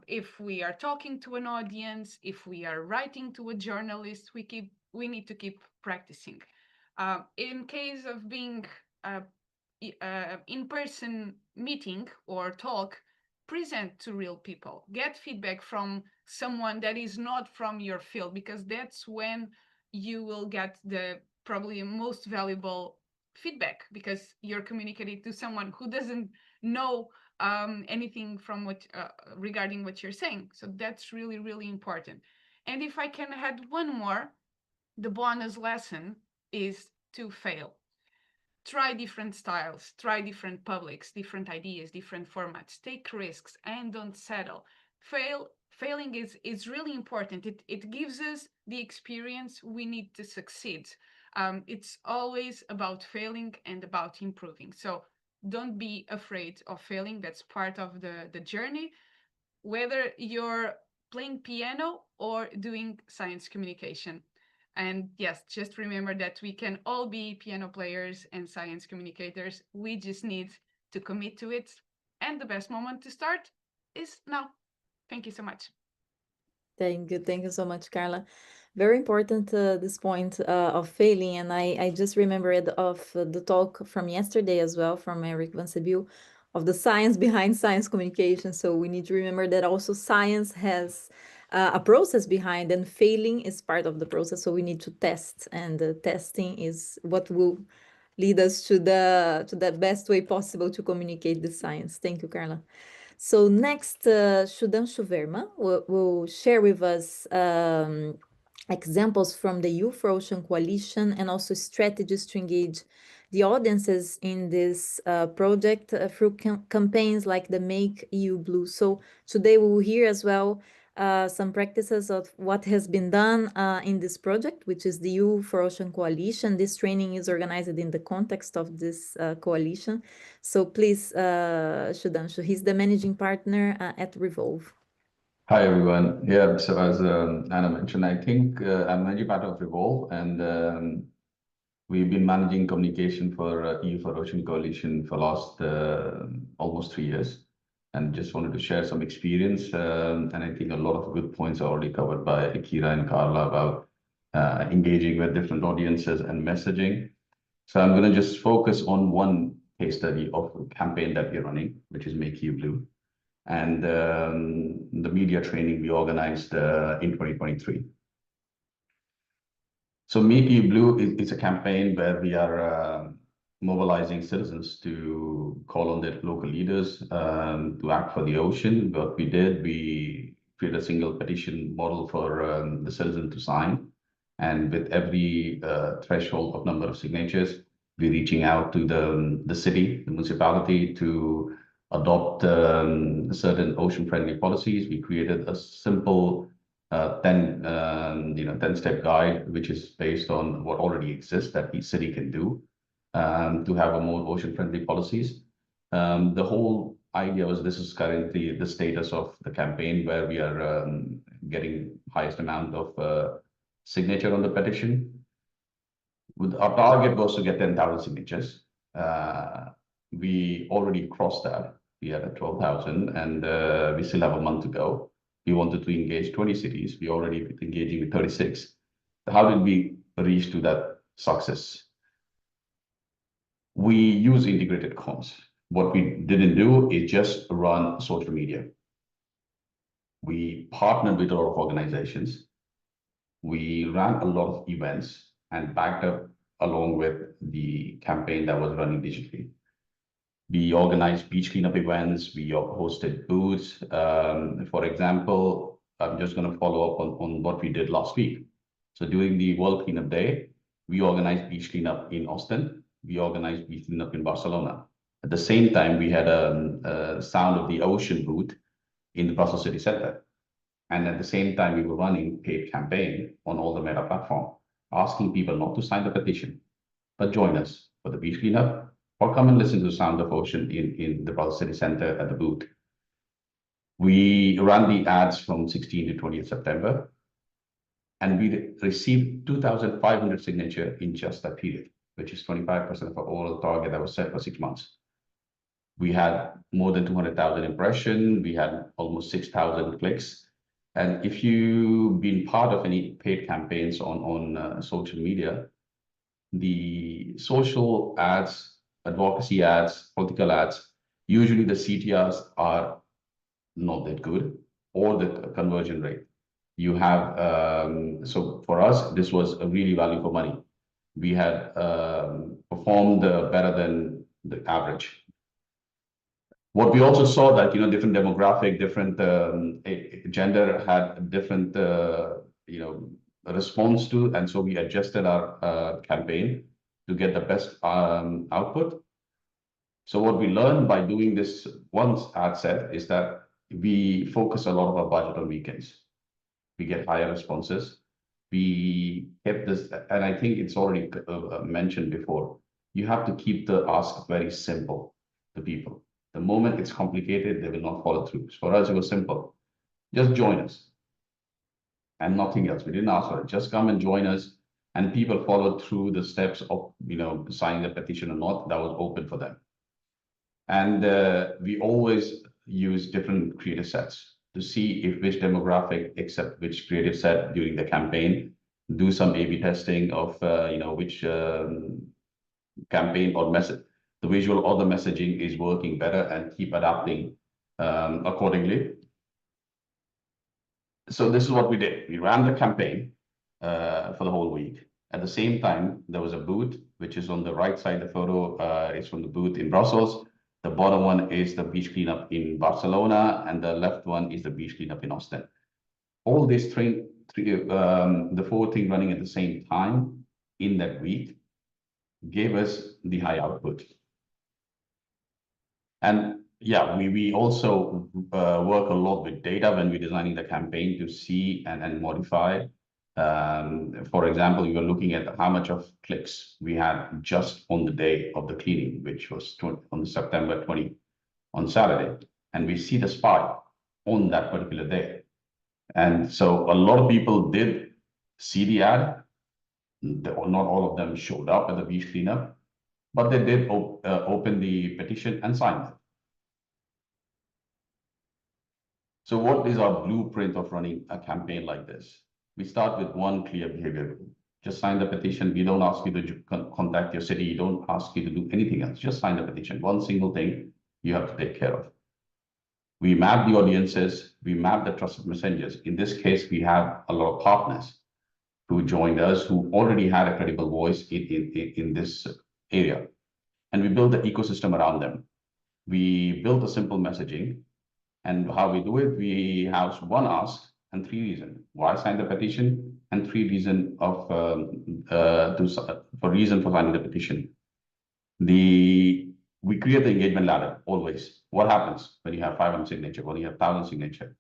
Speaker 6: If we are talking to an audience, if we are writing to a journalist, we need to keep practicing. In case of being in-person meeting or talk, present to real people. Get feedback from someone that is not from your field, because that's when you will get the probably most valuable feedback, because you're communicating to someone who doesn't know anything from what regarding what you're saying. So that's really, really important. And if I can add one more, the bonus lesson is to fail. Try different styles, try different publics, different ideas, different formats, take risks, and don't settle. Failing is really important. It gives us the experience we need to succeed. It's always about failing and about improving. So don't be afraid of failing. That's part of the journey, whether you're playing piano or doing science communication. And yes, just remember that we can all be piano players and science communicators. We just need to commit to it. And the best moment to start is now. Thank you so much.
Speaker 2: Thank you so much, Carla. Very important, this point of failing. And I just remembered of the talk from yesterday as well, from Eric Van Sebil, of the science behind science communication. So we need to remember that also science has a process behind, and failing is part of the process. So we need to test, and testing is what will lead us to the best way possible to communicate the science. Thank you, Carla. So next, Shudanshu Verma will share with us examples from the EU4Ocean Coalition, and also strategies to engage the audiences in this project through campaigns like the Make EU Blue. So today we will hear as well some practices of what has been done in this project, which is the EU4Ocean Coalition. This training is organized in the context of this coalition. So please, Shudanshu, he's the managing partner at Revolve.
Speaker 7: Hi, everyone. Yeah, so as Anna mentioned, I think I'm managing partner of Revolve, and we've been managing communication for EU4Ocean Coalition for last almost 3 years. And just wanted to share some experience. And I think a lot of good points are already covered by Akira and Carla about engaging with different audiences and messaging. So I'm going to just focus on one case study of a campaign that we're running, which is Make EU Blue, and the media training we organized in 2023. So Make EU Blue is a campaign where we are mobilizing citizens to call on their local leaders to act for the ocean. What we did, we created a single petition model for the citizen to sign. And with every threshold of number of signatures, we're reaching out to the city, the municipality, to adopt certain ocean-friendly policies. We created a simple 10-step guide, which is based on what already exists that each city can do to have a more ocean-friendly policies. The whole idea was, this is currently the status of the campaign, where we are getting highest amount of signature on the petition. Our target was to get 10,000 signatures. We already crossed that. We are at 12,000, and we still have a month to go. We wanted to engage 20 cities. We already engaging with 36. How did we reach to that success? We use integrated comms. What we didn't do is just run social media. We partnered with a lot of organizations. We ran a lot of events and backed up along with the campaign that was running digitally. We organized beach cleanup events. We hosted booths. For example, I'm just going to follow up on what we did last week. So during the World Cleanup Day, we organized beach cleanup in Austin. We organized beach cleanup in Barcelona. At the same time, we had a Sound of the Ocean booth in the Brussels City Center. And at the same time, we were running paid campaign on all the Meta platform, asking people not to sign the petition, but join us for the beach cleanup, or come and listen to Sound of Ocean in the Brussels City Center at the booth. We ran the ads from 16th to 20th September, and we received 2,500 signatures in just that period, which is 25% of our overall target that was set for 6 months. We had more than 200,000 impressions. We had almost 6,000 clicks. And if you've been part of any paid campaigns on social media, the social ads, advocacy ads, political ads, usually the CTRs are not that good, or the conversion rate. You have, so for us, this was a really value for money. We had performed better than the average. What we also saw that, different demographic, different gender had different, response to, and so we adjusted our campaign to get the best output. So what we learned by doing this once ad set is that we focus a lot of our budget on weekends. We get higher responses. We kept this, and I think it's already mentioned before, you have to keep the ask very simple to people. The moment it's complicated, they will not follow through. So for us, it was simple. Just join us. And nothing else. We didn't ask for it. Just come and join us. And people followed through the steps of, signing the petition or not. That was open for them. And we always use different creative sets to see if which demographic accept which creative set during the campaign. Do some A/B testing of, which campaign or message, the visual or the messaging is working better, and keep adapting accordingly. So this is what we did. We ran the campaign for the whole week. At the same time, there was a booth, which is on the right side. The photo is from the booth in Brussels. The bottom one is the beach cleanup in Barcelona, and the left one is the beach cleanup in Austin. All these the 4 things running at the same time in that week gave us the high output. And yeah, we also work a lot with data when we're designing the campaign to see and modify. For example, we were looking at how much of clicks we had just on the day of the cleaning, which was on September 20 on Saturday. And we see the spike on that particular day. And so a lot of people did see the ad. Not all of them showed up at the beach cleanup, but they did open the petition and sign it. So what is our blueprint of running a campaign like this? We start with one clear behavior. Just sign the petition. We don't ask you to contact your city. We don't ask you to do anything else. Just sign the petition. One single thing you have to take care of. We map the audiences. We map the trusted messengers. In this case, we have a lot of partners who joined us, who already had a credible voice in this area. And we built the ecosystem around them. We built a simple messaging. And how we do it, we have 1 ask and 3 reasons. Why sign the petition? And 3 reasons for signing the petition. We create the engagement ladder always. What happens when you have 500 signatures, when you have 1,000 signatures?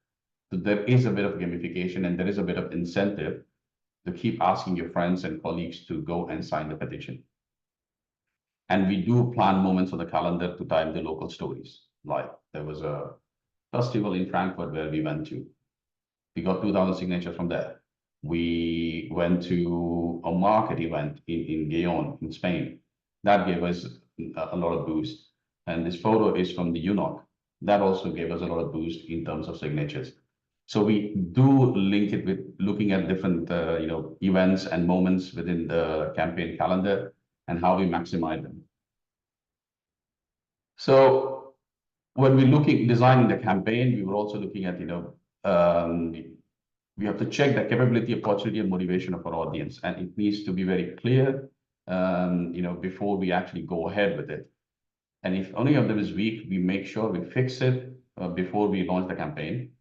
Speaker 7: So there is a bit of gamification, and there is a bit of incentive to keep asking your friends and colleagues to go and sign the petition. And we do plan moments on the calendar to time the local stories. Like there was a festival in Frankfurt where we went to. We got 2,000 signatures from there. We went to a market event in Gijón, in Spain. That gave us a lot of boost. And this photo is from the EuroGOOS. That also gave us a lot of boost in terms of signatures. So we do link it with looking at different events and moments within the campaign calendar and how we maximize them. So when we're designing the campaign, we were also looking at, we have to check the capability, opportunity, and motivation of our audience. And it needs to be very clear before we actually go ahead with it. And if any of them is weak, we make sure we fix it before we launch the campaign.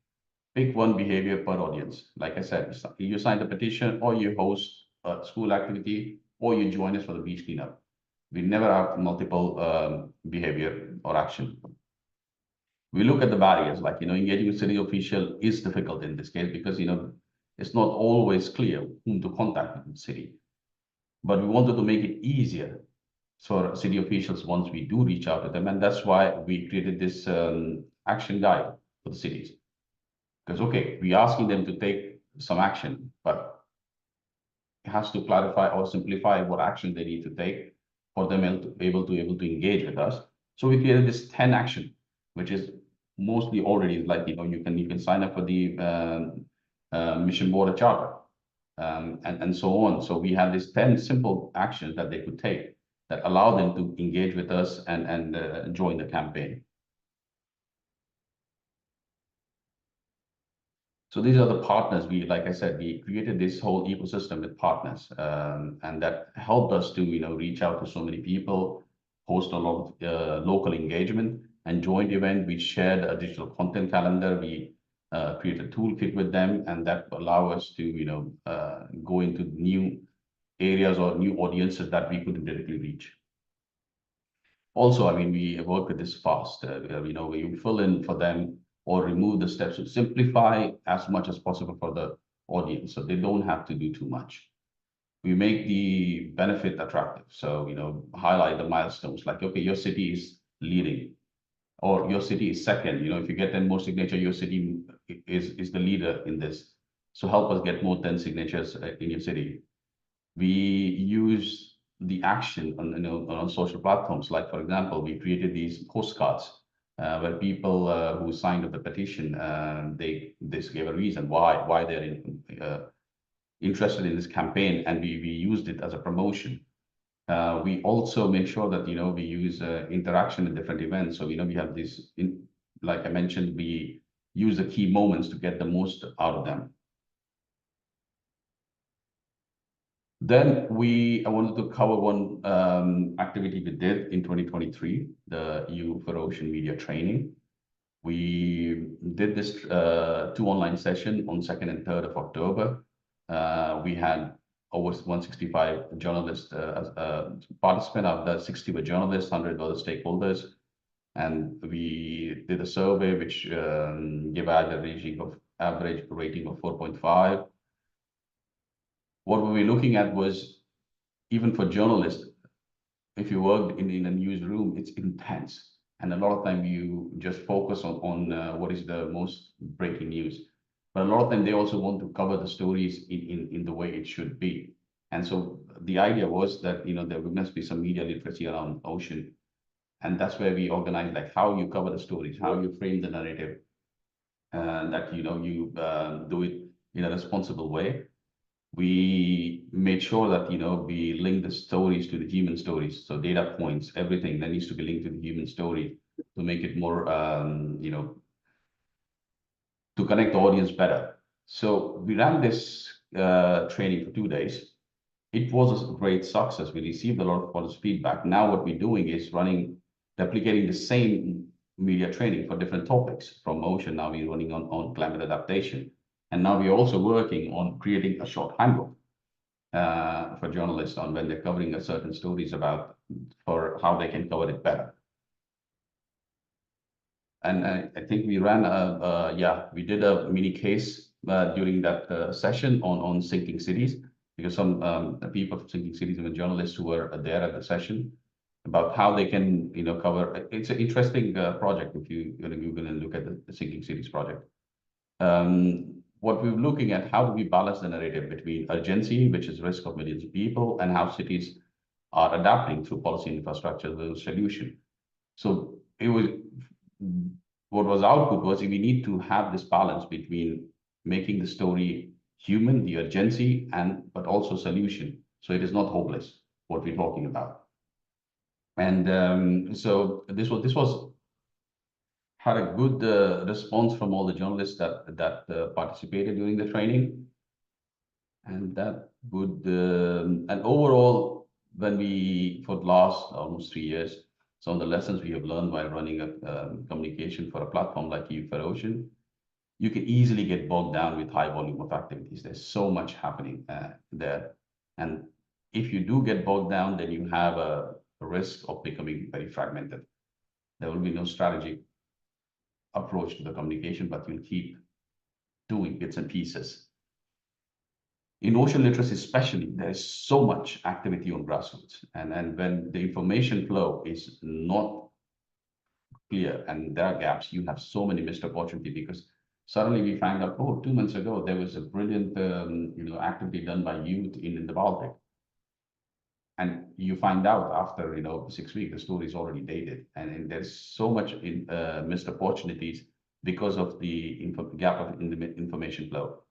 Speaker 7: Pick one behavior per audience. Like I said, you sign the petition, or you host a school activity, or you join us for the beach cleanup. We never have multiple behavior or action. We look at the barriers, like, engaging with city official is difficult in this case because, it's not always clear whom to contact in the city. But we wanted to make it easier for city officials once we do reach out to them. And that's why we created this action guide for the cities. Because, okay, we're asking them to take some action, but it has to clarify or simplify what action they need to take for them able to engage with us. So we created this 10 action, which is mostly already like, you can sign up for the Mission Border Charter and so on. So we have these 10 simple actions that they could take that allow them to engage with us and join the campaign. So these are the partners. Like I said, we created this whole ecosystem with partners, and that helped us to, reach out to so many people, host a lot of local engagement, and joint event. We shared a digital content calendar. We created a toolkit with them, and that allow us to, go into new areas or new audiences that we couldn't directly reach. Also, we work with this fast. We fill in for them or remove the steps to simplify as much as possible for the audience, so they don't have to do too much. We make the benefit attractive. So, highlight the milestones like, okay, your city is leading or your city is second. If you get 10 more signatures, your city is the leader in this. So help us get more 10 signatures in your city. We use the action on social platforms. Like, for example, we created these postcards where people who signed up the petition, they gave a reason why they're interested in this campaign, and we used it as a promotion. We also make sure that we use interaction in different events. So we have this, like I mentioned, we use the key moments to get the most out of them. Then I wanted to cover one activity we did in 2023, the EU4Ocean media training. We did this 2 online session on 2nd and 3rd of October. We had over 165 journalists as participants. Of the 60 were journalists, 100 were the stakeholders. And we did a survey which gave average rating of 4.5. What we were looking at was, even for journalists, if you work in a newsroom, it's intense. And a lot of time you just focus on what is the most breaking news. But a lot of time they also want to cover the stories in the way it should be. And so the idea was that, there must be some media literacy around ocean. And that's where we organize, like, how you cover the stories, how you frame the narrative, that, you do it in a responsible way. We made sure that, we link the stories to the human stories. So data points, everything that needs to be linked to the human story to make it more, to connect the audience better. So we ran this training for 2 days. It was a great success. We received a lot of positive feedback. Now what we're doing is replicating the same media training for different topics. From ocean, now we're running on climate adaptation. And now we're also working on creating a short handbook for journalists on when they're covering a certain stories for how they can cover it better. And I think we ran we did a mini case during that session on sinking cities, because some people from sinking cities and journalists who were there at the session, about how they can cover. It's an interesting project if you Google and look at the sinking cities project. What we're looking at, how do we balance the narrative between urgency, which is risk of millions of people, and how cities are adapting through policy infrastructure to the solution. So what was output was, we need to have this balance between making the story human, the urgency, but also solution. So it is not hopeless, what we're talking about. And so this had a good response from all the journalists that participated during the training. And that would, and overall, for the last almost 3 years, some of the lessons we have learned while running a communication for a platform like EU4Ocean, you can easily get bogged down with high volume of activities. There's so much happening there. And if you do get bogged down, then you have a risk of becoming very fragmented. There will be no strategic approach to the communication, but you'll keep doing bits and pieces. In ocean literacy especially, there is so much activity on grassroots. And when the information flow is not clear and there are gaps, you have so many missed opportunity, because suddenly we find out, oh, 2 months ago, there was a brilliant activity done by youth in the Baltic. And you find out after 6 weeks, the story is already dated. And there's so much missed opportunities because of the gap in the information flow.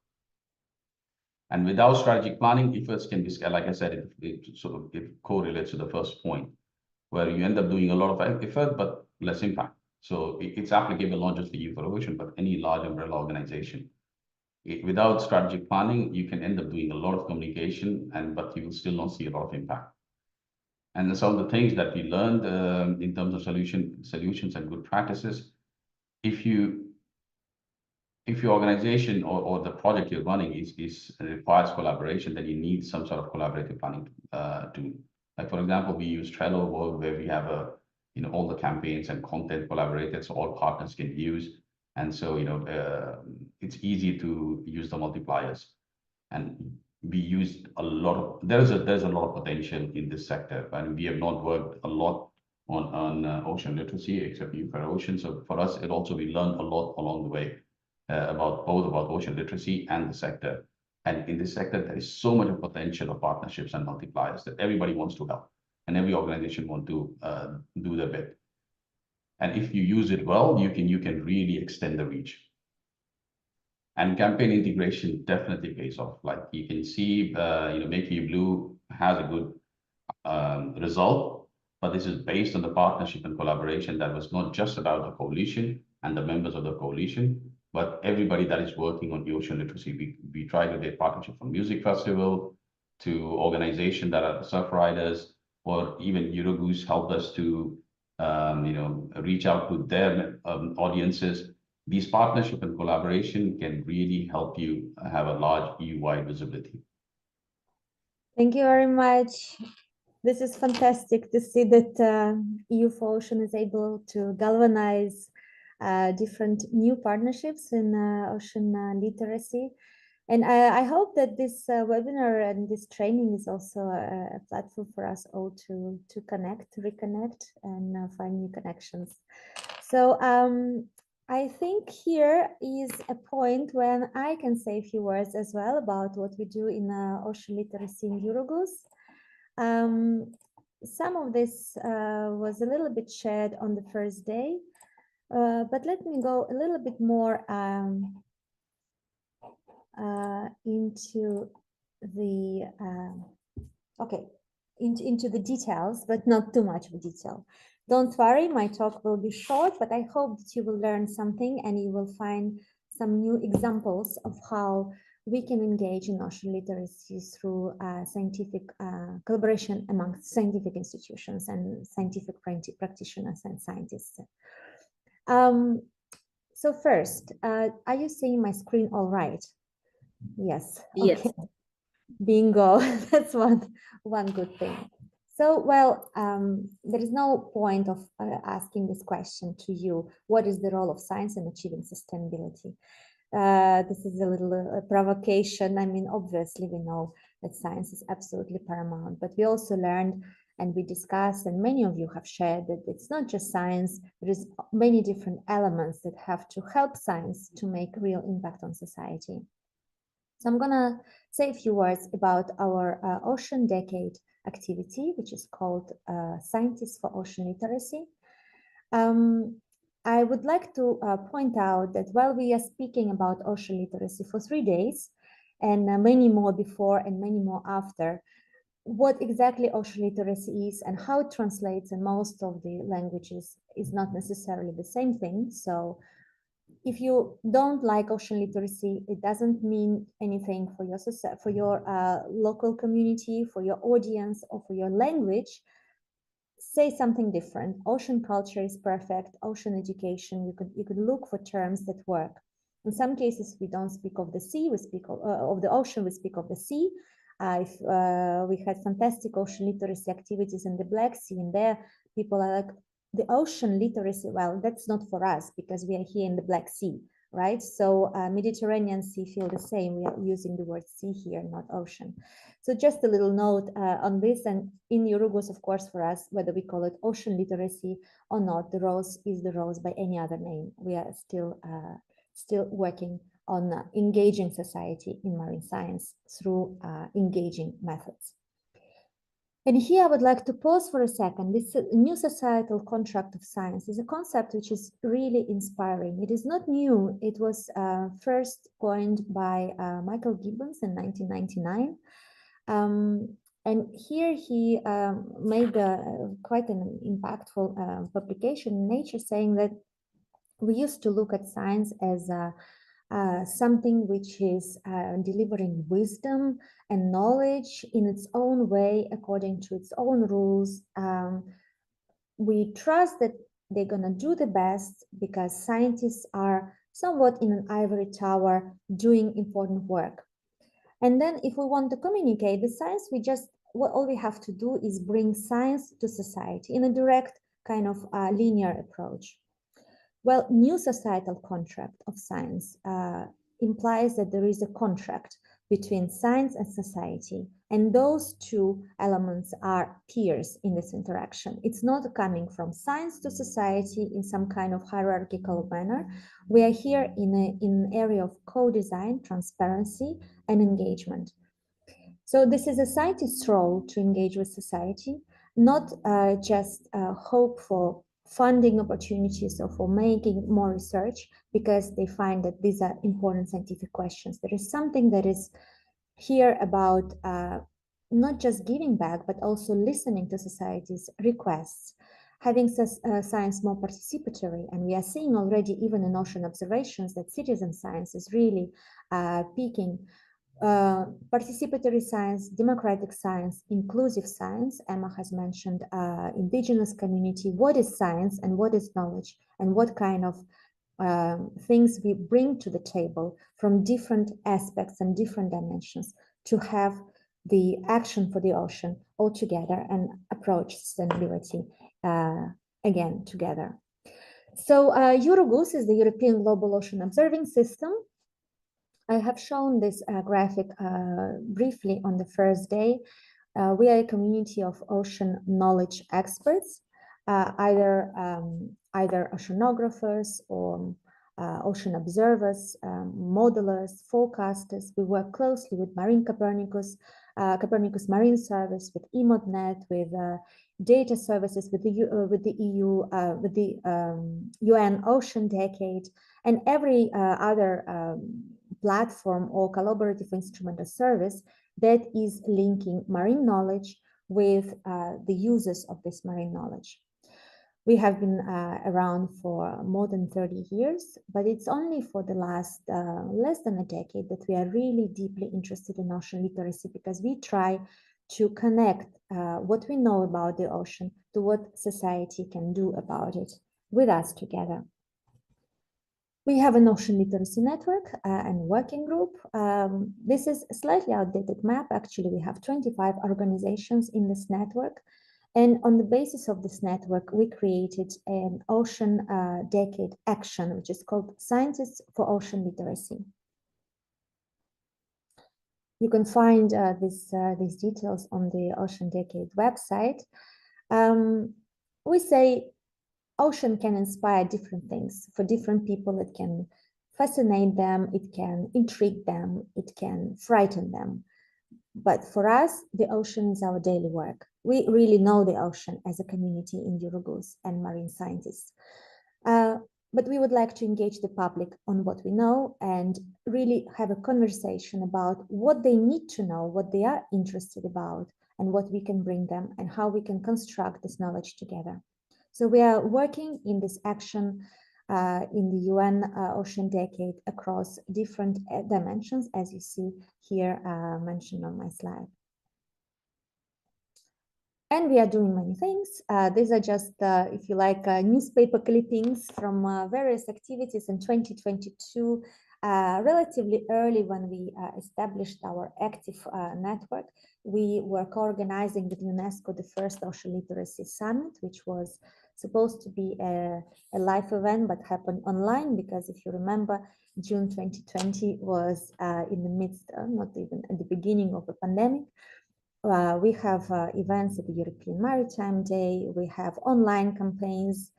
Speaker 7: And without strategic planning, efforts can be, like I said, it correlates to the first point, where you end up doing a lot of effort, but less impact. So it's applicable not just for EU4Ocean, but any large umbrella organization. Without strategic planning, you can end up doing a lot of communication, but you will still not see a lot of impact. And some of the things that we learned in terms of solutions and good practices, if your organization or the project you're running requires collaboration, then you need some sort of collaborative planning tool. Like, for example, we use Trello, where we have all the campaigns and content collaborated, so all partners can use. And so it's easy to use the multipliers. And we used a lot of there's a lot of potential in this sector, and we have not worked a lot on ocean literacy except EU4Ocean. So for us, we learned a lot along the way. About ocean literacy and the sector. And in this sector, there is so much potential of partnerships and multipliers that everybody wants to help, and every organization wants to do their bit. And if you use it well, you can really extend the reach. And campaign integration definitely pays off. Like you can see, Make You Blue has a good result, but this is based on the partnership and collaboration that was not just about the coalition and the members of the coalition, but everybody that is working on ocean literacy. We try to get partnership from music festival to organizations that are surf riders, or even EuroGOOS helped us to reach out to their audiences. These partnership and collaboration can really help you have a large EU-wide visibility.
Speaker 1: Thank you very much. This is fantastic to see that EU4Ocean is able to galvanize different new partnerships in ocean literacy. And I hope that this webinar and this training is also a platform for us all to connect, reconnect, and find new connections. So I think here is a point when I can say a few words as well about what we do in ocean literacy in EuroGOOS. Some of this was a little bit shared on the first day, but let me go a little bit more into the details, but not too much of detail. Don't worry, my talk will be short, but I hope that you will learn something and you will find some new examples of how we can engage in ocean literacy through scientific collaboration amongst scientific institutions and scientific practitioners and scientists. So first, are you seeing my screen all right? Yes.
Speaker 2: Yes.
Speaker 1: Okay. Bingo. That's one good thing. So, well, there is no point of asking this question to you. What is the role of science in achieving sustainability? This is a little provocation. I mean, obviously, we know that science is absolutely paramount, but we also learned and we discussed, and many of you have shared, that it's not just science. There is many different elements that have to help science to make real impact on society. So I'm gonna say a few words about our Ocean Decade activity, which is called Scientists for Ocean Literacy. I would like to point out that while we are speaking about ocean literacy for 3 days, and many more before and many more after, what exactly ocean literacy is and how it translates in most of the languages is not necessarily the same thing. So if you don't like ocean literacy, it doesn't mean anything for your society, for your local community, for your audience, or for your language. Say something different. Ocean culture is perfect. Ocean education. You could look for terms that work. In some cases, we don't speak of the sea. We speak of the ocean. We speak of the sea. We had fantastic ocean literacy activities in the Black Sea, and there people are like, the ocean literacy, well, that's not for us because we are here in the Black Sea, right? So Mediterranean Sea feel the same. We are using the word sea here, not ocean. So just a little note on this, and in EuroGOOS, of course, for us, whether we call it ocean literacy or not, the rose is the rose by any other name. We are still working on engaging society in marine science through engaging methods. And here I would like to pause for a second. This new societal contract of science is a concept which is really inspiring. It is not new. It was first coined by Michael Gibbons in 1999. And here he made quite an impactful publication in Nature, saying that we used to look at science as something which is delivering wisdom and knowledge in its own way, according to its own rules. We trust that they're going to do the best because scientists are somewhat in an ivory tower doing important work. And then if we want to communicate the science, all we have to do is bring science to society in a direct kind of linear approach. Well, new societal contract of science implies that there is a contract between science and society, and those two elements are peers in this interaction. It's not coming from science to society in some kind of hierarchical manner. We are here in an area of co-design, transparency, and engagement. So this is a scientist's role to engage with society, not just hope for funding opportunities or for making more research because they find that these are important scientific questions. There is something that is here about not just giving back, but also listening to society's requests, having science more participatory. And we are seeing already, even in ocean observations, that citizen science is really peaking. Participatory science, democratic science, inclusive science. Emma has mentioned indigenous community. What is science and what is knowledge, and what kind of things we bring to the table from different aspects and different dimensions to have the action for the ocean all together and approach sustainability again together. So EuroGOOS is the European Global Ocean Observing System. I have shown this graphic briefly on the first day. We are a community of ocean knowledge experts, either oceanographers or ocean observers, modelers, forecasters. We work closely with Marine Copernicus, Copernicus Marine Service, with EMODNet, with data services, with the EU, with the UN Ocean Decade, and every other platform or collaborative instrument or service that is linking marine knowledge with the users of this marine knowledge. We have been around for more than 30 years, but it's only for the last less than a decade that we are really deeply interested in ocean literacy, because we try to connect what we know about the ocean to what society can do about it with us together. We have an ocean literacy network and working group. This is a slightly outdated map. Actually, we have 25 organizations in this network. And on the basis of this network, we created an Ocean Decade Action, which is called Scientists for Ocean Literacy. You can find these details on the Ocean Decade website. We say ocean can inspire different things. For different people, it can fascinate them, it can intrigue them, it can frighten them. But for us, the ocean is our daily work. We really know the ocean as a community in EuroGOOS and marine scientists. But we would like to engage the public on what we know and really have a conversation about what they need to know, what they are interested about, and what we can bring them and how we can construct this knowledge together. So we are working in this action in the UN Ocean Decade across different dimensions, as you see here mentioned on my slide. And we are doing many things. These are just, if you like, newspaper clippings from various activities in 2022, relatively early when we established our active network. We were co-organizing with UNESCO the first Ocean Literacy Summit, which was supposed to be a live event, but happened online because if you remember, June 2020 was in the midst, not even at the beginning of the pandemic. We have events at the European Maritime Day. We have online campaigns.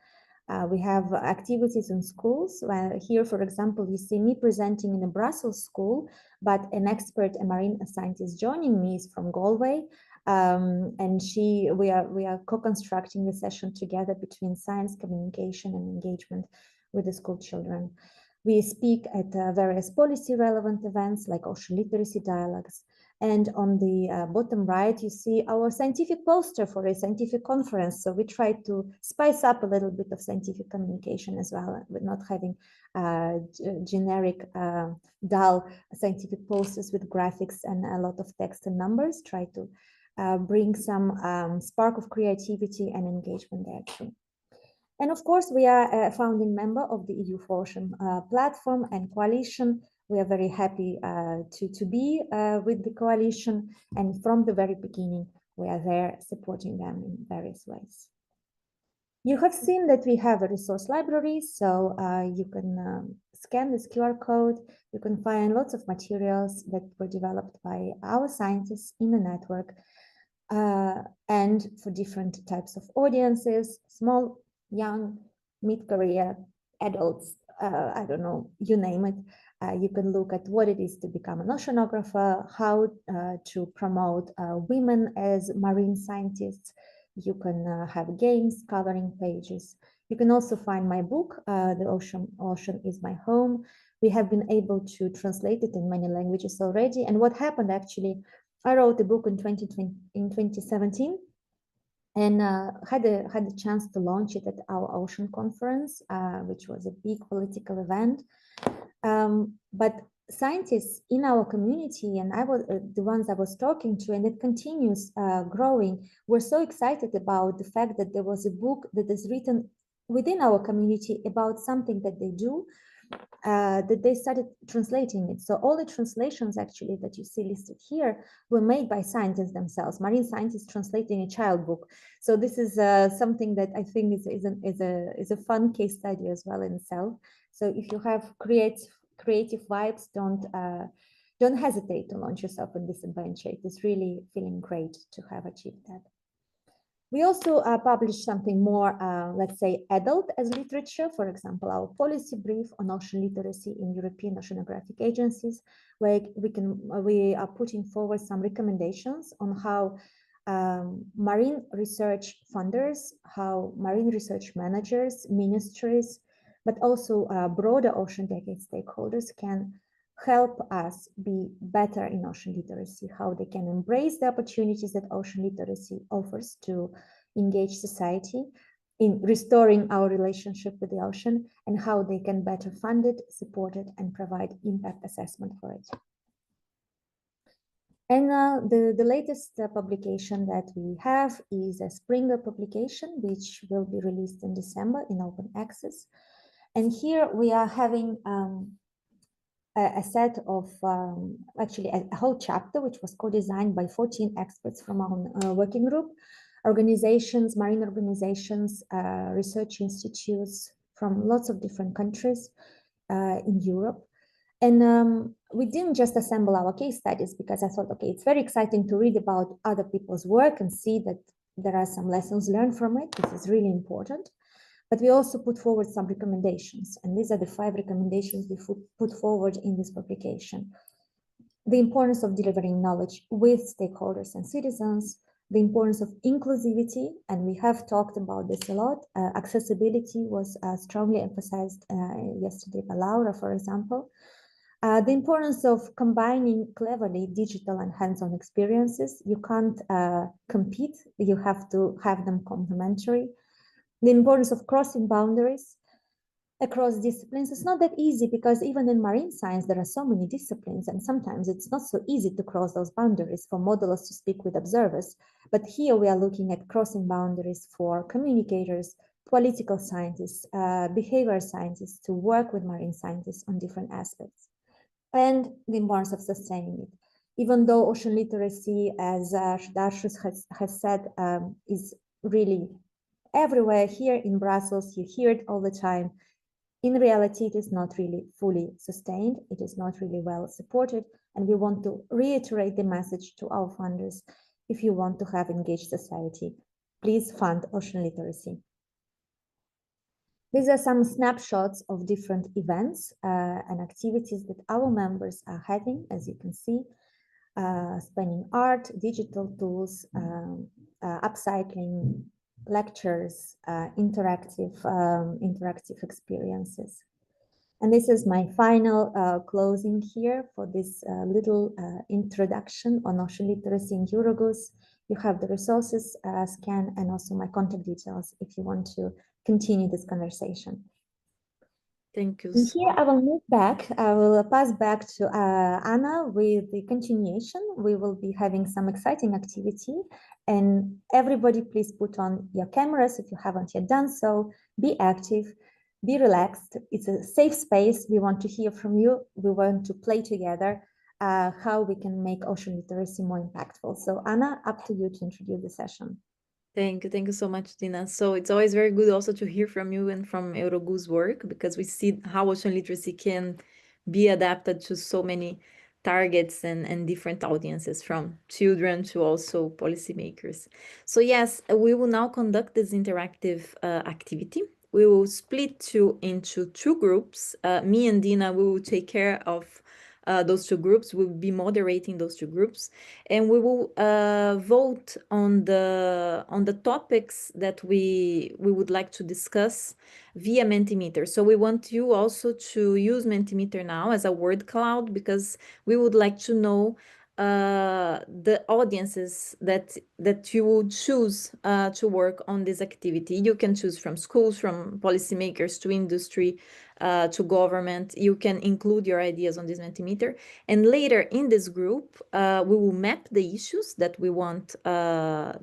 Speaker 1: We have activities in schools. Here, for example, you see me presenting in a Brussels school, but an expert, a marine scientist joining me is from Galway. And we are co-constructing the session together between science, communication, and engagement with the school children. We speak at various policy relevant events like ocean literacy dialogues. And on the bottom right, you see our scientific poster for a scientific conference. So we try to spice up a little bit of scientific communication as well, with not having generic, dull scientific posters with graphics and a lot of text and numbers. Try to bring some spark of creativity and engagement there too. And of course, we are a founding member of the EU4Ocean platform and coalition. We are very happy to be with the coalition. And from the very beginning, we are there supporting them in various ways. You have seen that we have a resource library, so you can scan this QR code. You can find lots of materials that were developed by our scientists in the network and for different types of audiences, small, young, mid-career, adults, I don't know, you name it. You can look at what it is to become an oceanographer, how to promote women as marine scientists. You can have games, coloring pages. You can also find my book, The Ocean is My Home. We have been able to translate it in many languages already. And what happened actually, I wrote a book in 2017 and had a chance to launch it at our ocean conference, which was a big political event. But scientists in our community, and I was the ones I was talking to, and it continues growing, were so excited about the fact that there was a book that is written within our community about something that they do, that they started translating it. So all the translations actually that you see listed here were made by scientists themselves, marine scientists translating a child book. So this is something that I think is a fun case study as well in itself. So if you have creative vibes, don't hesitate to launch yourself in this adventure. It is really feeling great to have achieved that. We also published something more, let's say, adult as literature. For example, our policy brief on ocean literacy in European oceanographic agencies, where we are putting forward some recommendations on how marine research funders, how marine research managers, ministries, but also broader Ocean Decade stakeholders can help us be better in ocean literacy, how they can embrace the opportunities that ocean literacy offers to engage society in restoring our relationship with the ocean, and how they can better fund it, support it, and provide impact assessment for it. And the latest publication that we have is a Springer publication, which will be released in December in open access. And here we are having a set of, actually a whole chapter, which was co-designed by 14 experts from our working group, organizations, marine organizations, research institutes from lots of different countries in Europe. And we didn't just assemble our case studies because I thought, okay, it's very exciting to read about other people's work and see that there are some lessons learned from it. This is really important. But we also put forward some recommendations, and these are the 5 recommendations we put forward in this publication. The importance of delivering knowledge with stakeholders and citizens, the importance of inclusivity, and we have talked about this a lot. Accessibility was strongly emphasized yesterday by Laura, for example. The importance of combining cleverly digital and hands-on experiences. You can't compete, you have to have them complementary. The importance of crossing boundaries, across disciplines. It's not that easy because even in marine science, there are so many disciplines, and sometimes it's not so easy to cross those boundaries for modelers to speak with observers. But here we are looking at crossing boundaries for communicators, political scientists, behavior scientists to work with marine scientists on different aspects, and the importance of sustaining it. Even though ocean literacy, as Darshus has said, is really everywhere here in Brussels, you hear it all the time. In reality, it is not really fully sustained. It is not really well supported. And we want to reiterate the message to our funders. If you want to have engaged society, please fund ocean literacy. These are some snapshots of different events and activities that our members are having, as you can see, spanning art, digital tools, upcycling, lectures, interactive experiences. And this is my final closing here for this little introduction on ocean literacy in EuroGOOS. You have the resources scan and also my contact details if you want to continue this conversation.
Speaker 2: Thank you.
Speaker 1: And here I will move back. I will pass back to Anna with the continuation. We will be having some exciting activity, and everybody please put on your cameras if you haven't yet done so. Be active, be relaxed. It's a safe space. We want to hear from you. We want to play together how we can make ocean literacy more impactful. So Anna, up to you to introduce the session.
Speaker 2: Thank you so much, Dina. So it's always very good also to hear from you and from EuroGOOS work, because we see how ocean literacy can be adapted to so many targets and different audiences, from children to also policymakers. So yes, we will now conduct this interactive activity. We will split into two groups. Me and Dina, we will take care of those two groups. We'll be moderating those two groups, and we will vote on the topics that we would like to discuss via Mentimeter. So we want you also to use Mentimeter now as a word cloud, because we would like to know the audiences that you would choose to work on this activity. You can choose from schools, from policymakers, to industry, to government. You can include your ideas on this Mentimeter. And later in this group, we will map the issues that we want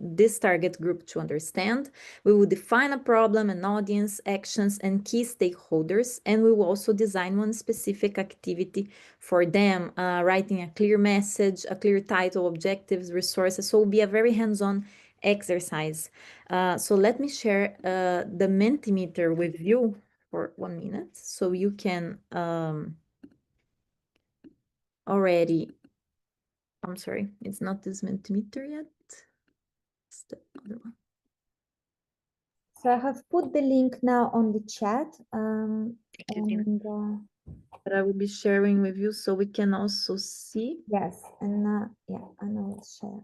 Speaker 2: this target group to understand. We will define a problem, an audience, actions, and key stakeholders. And we will also design one specific activity for them, writing a clear message, a clear title, objectives, resources. So it will be a very hands-on exercise. So let me share the Mentimeter with you for 1 minute, so you can already, I'm sorry, it's not this Mentimeter yet, it's the other one.
Speaker 1: So I have put the link now on the chat,
Speaker 2: but I will be sharing with you so we can also see.
Speaker 1: Yes, and yeah, I know it's share.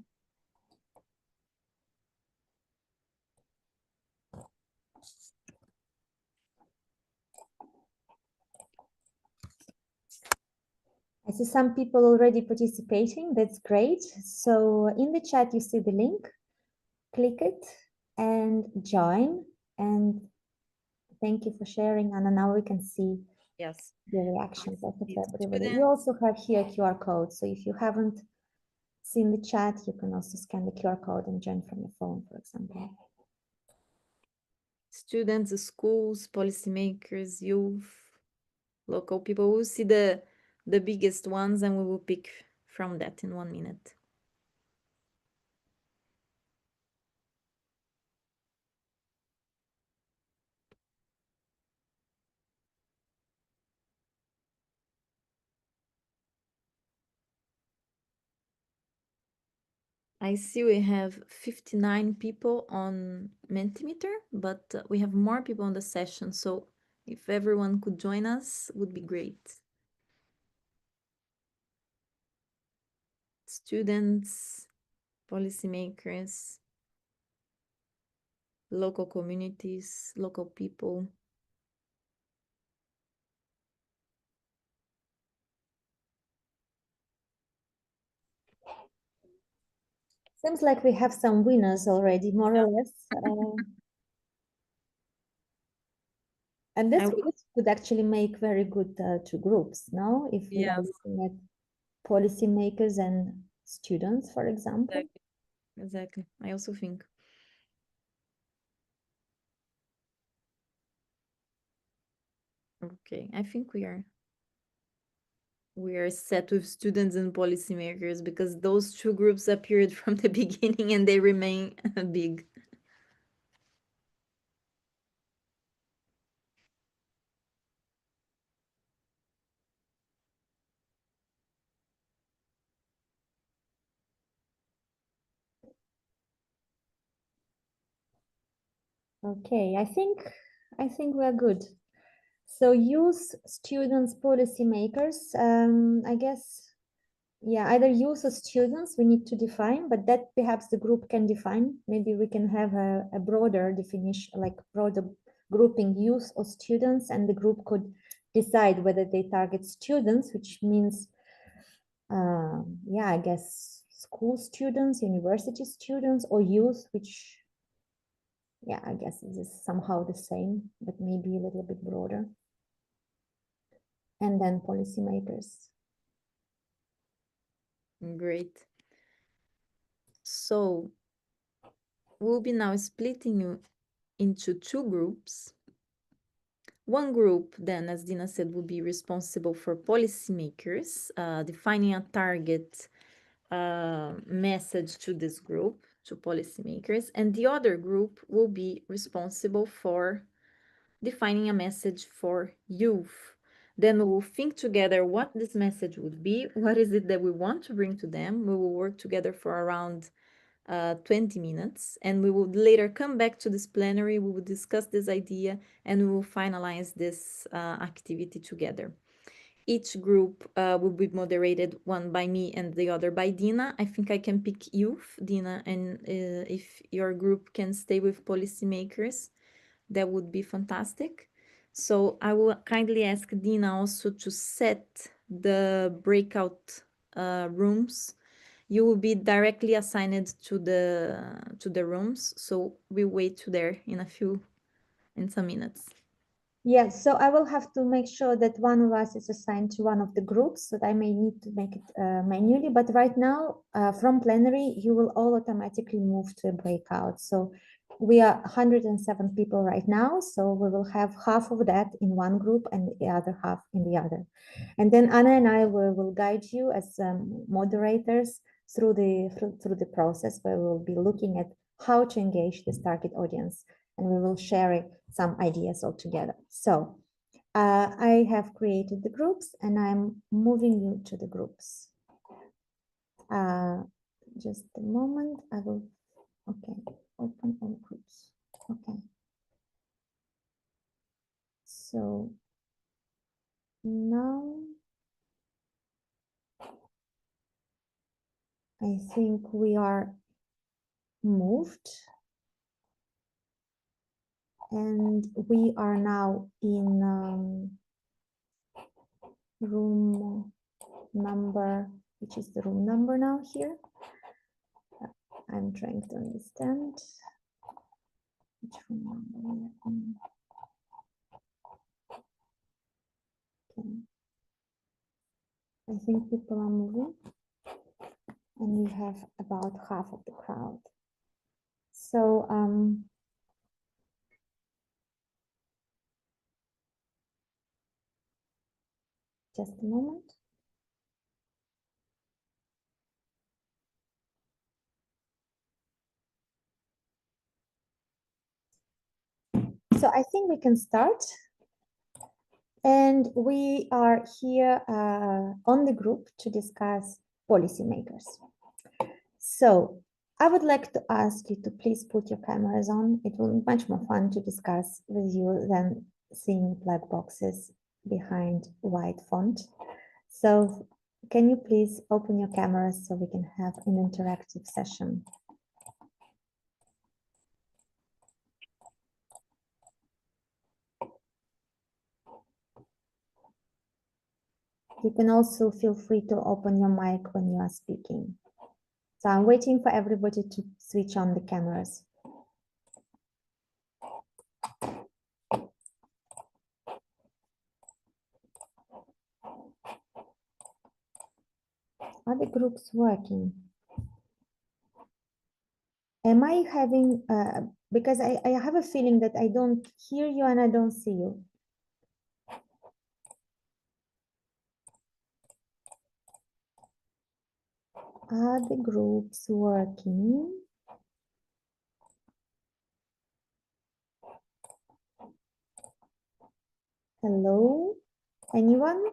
Speaker 1: I see some people already participating. That's great. So in the chat, you see the link. Click it and join. And thank you for sharing, Anna. Now we can see
Speaker 2: Yes,
Speaker 1: the reactions of everybody. We also have here QR code. So if you haven't seen the chat, you can also scan the QR code and join from your phone, for example.
Speaker 2: Students, schools, policymakers, youth, local people. We'll see the biggest ones, and we will pick from that in 1 minute. I see we have 59 people on Mentimeter, but we have more people on the session. So if everyone could join us, would be great. Students, policymakers, local communities, local people.
Speaker 1: Seems like we have some winners already, more or less. And this
Speaker 2: I w-
Speaker 1: group could actually make very good two groups, no? If we are
Speaker 2: Yes,
Speaker 1: looking at policymakers and students, for example.
Speaker 2: exactly. I also think. Okay, I think we are set with students and policymakers because those two groups appeared from the beginning and they remain big.
Speaker 1: Okay, I think we're good. So youth, students, policymakers, I guess, yeah, either youth or students we need to define, but that perhaps the group can define. Maybe we can have a broader definition, like broader grouping youth or students, and the group could decide whether they target students, which means, yeah, I guess school students, university students, or youth, which, yeah, I guess it is somehow the same, but maybe a little bit broader. And then policymakers.
Speaker 2: Great. So we'll be now splitting you into two groups. One group, then, as Dina said, will be responsible for policymakers, defining a target message to this group, to policymakers, and the other group will be responsible for defining a message for youth. Then we will think together what this message would be, what is it that we want to bring to them. We will work together for around 20 minutes, and we will later come back to this plenary, we will discuss this idea, and we will finalize this activity together. Each group will be moderated, one by me and the other by Dina. I think I can pick youth, Dina, and if your group can stay with policymakers, that would be fantastic. So I will kindly ask Dina also to set the breakout rooms. You will be directly assigned to the rooms, so we'll wait there in some minutes.
Speaker 1: Yes, so I will have to make sure that one of us is assigned to one of the groups, so I may need to make it manually, but right now from plenary, you will all automatically move to a breakout. So we are 107 people right now, so we will have half of that in one group and the other half in the other. And then Anna and I will guide you as moderators through the process, where we'll be looking at how to engage this target audience, and we will share some ideas all together. So I have created the groups and I'm moving you to the groups. Just a moment, I will, okay, open all groups. Okay. So now I think we are moved. And we are now in room number, which is the room number now here. I'm trying to understand which room number we are in. Okay. I think people are moving and we have about half of the crowd. So just a moment. So I think we can start. And we are here on the group to discuss policymakers. So I would like to ask you to please put your cameras on. It will be much more fun to discuss with you than seeing black boxes behind white font. So can you please open your cameras so we can have an interactive session? You can also feel free to open your mic when you are speaking. So I'm waiting for everybody to switch on the cameras. Are the groups working? Am I having, because I have a feeling that I don't hear you and I don't see you. Are the groups working? Hello? Anyone?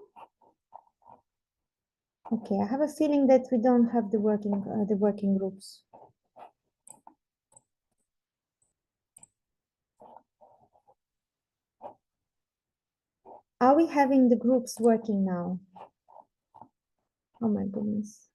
Speaker 1: Okay, I have a feeling that we don't have the working groups. Are we having the groups working now? Oh my goodness.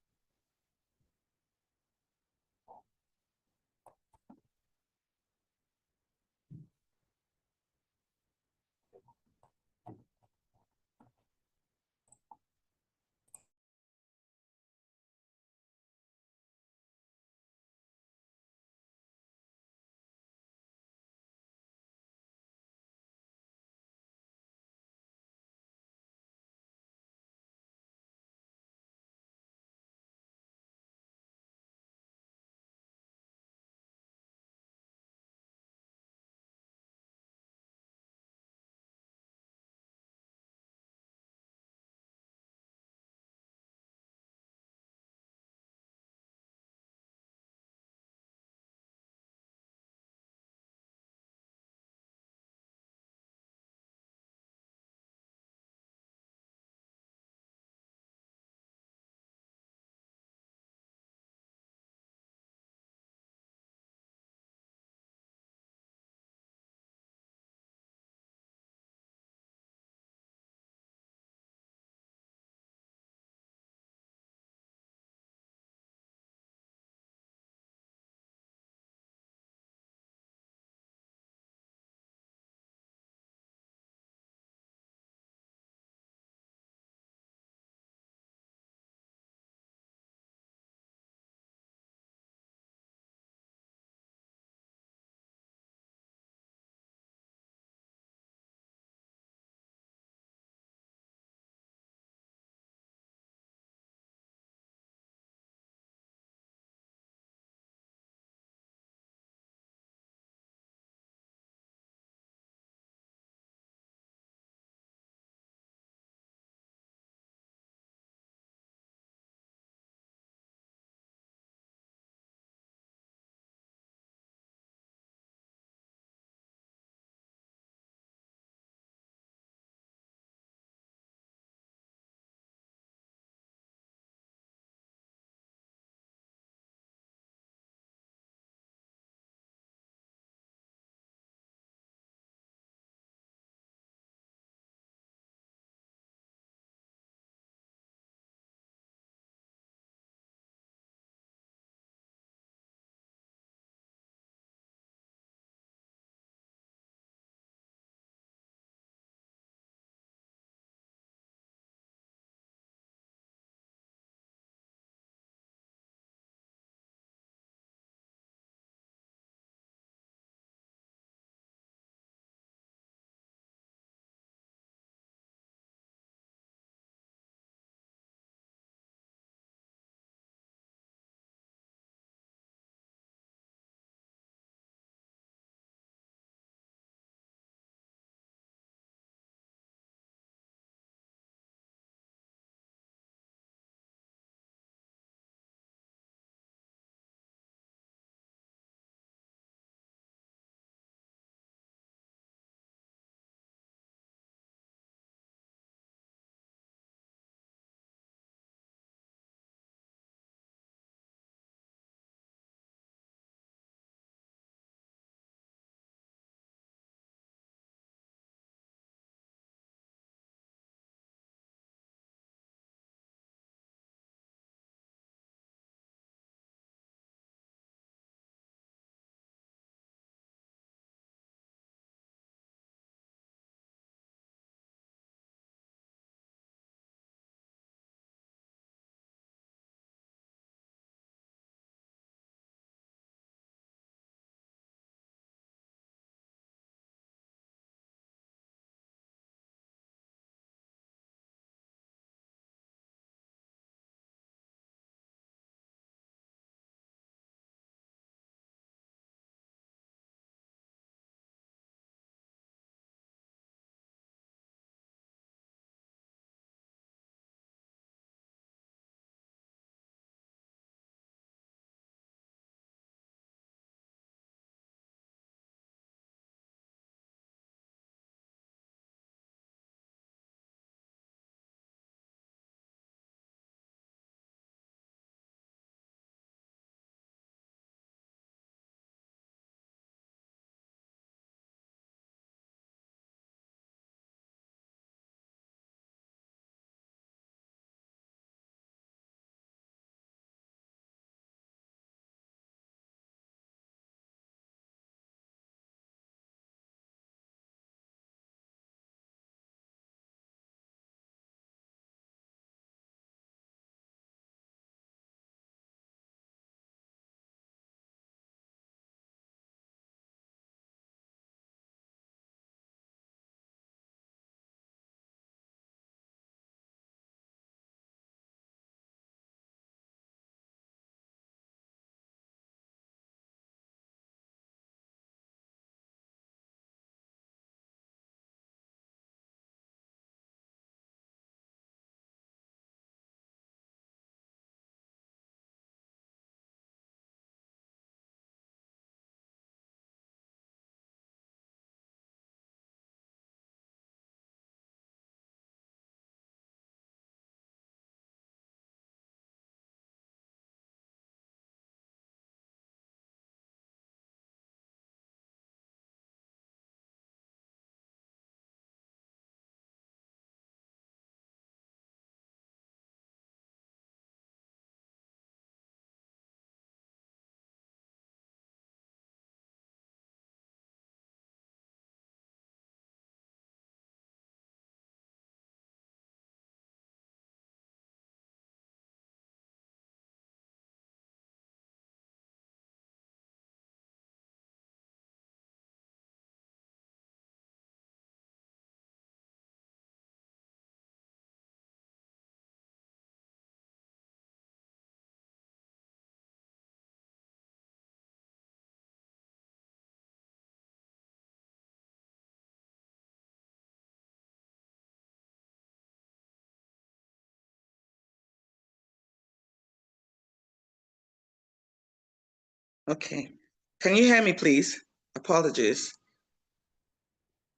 Speaker 8: Okay. Can you hear me, please? Apologies.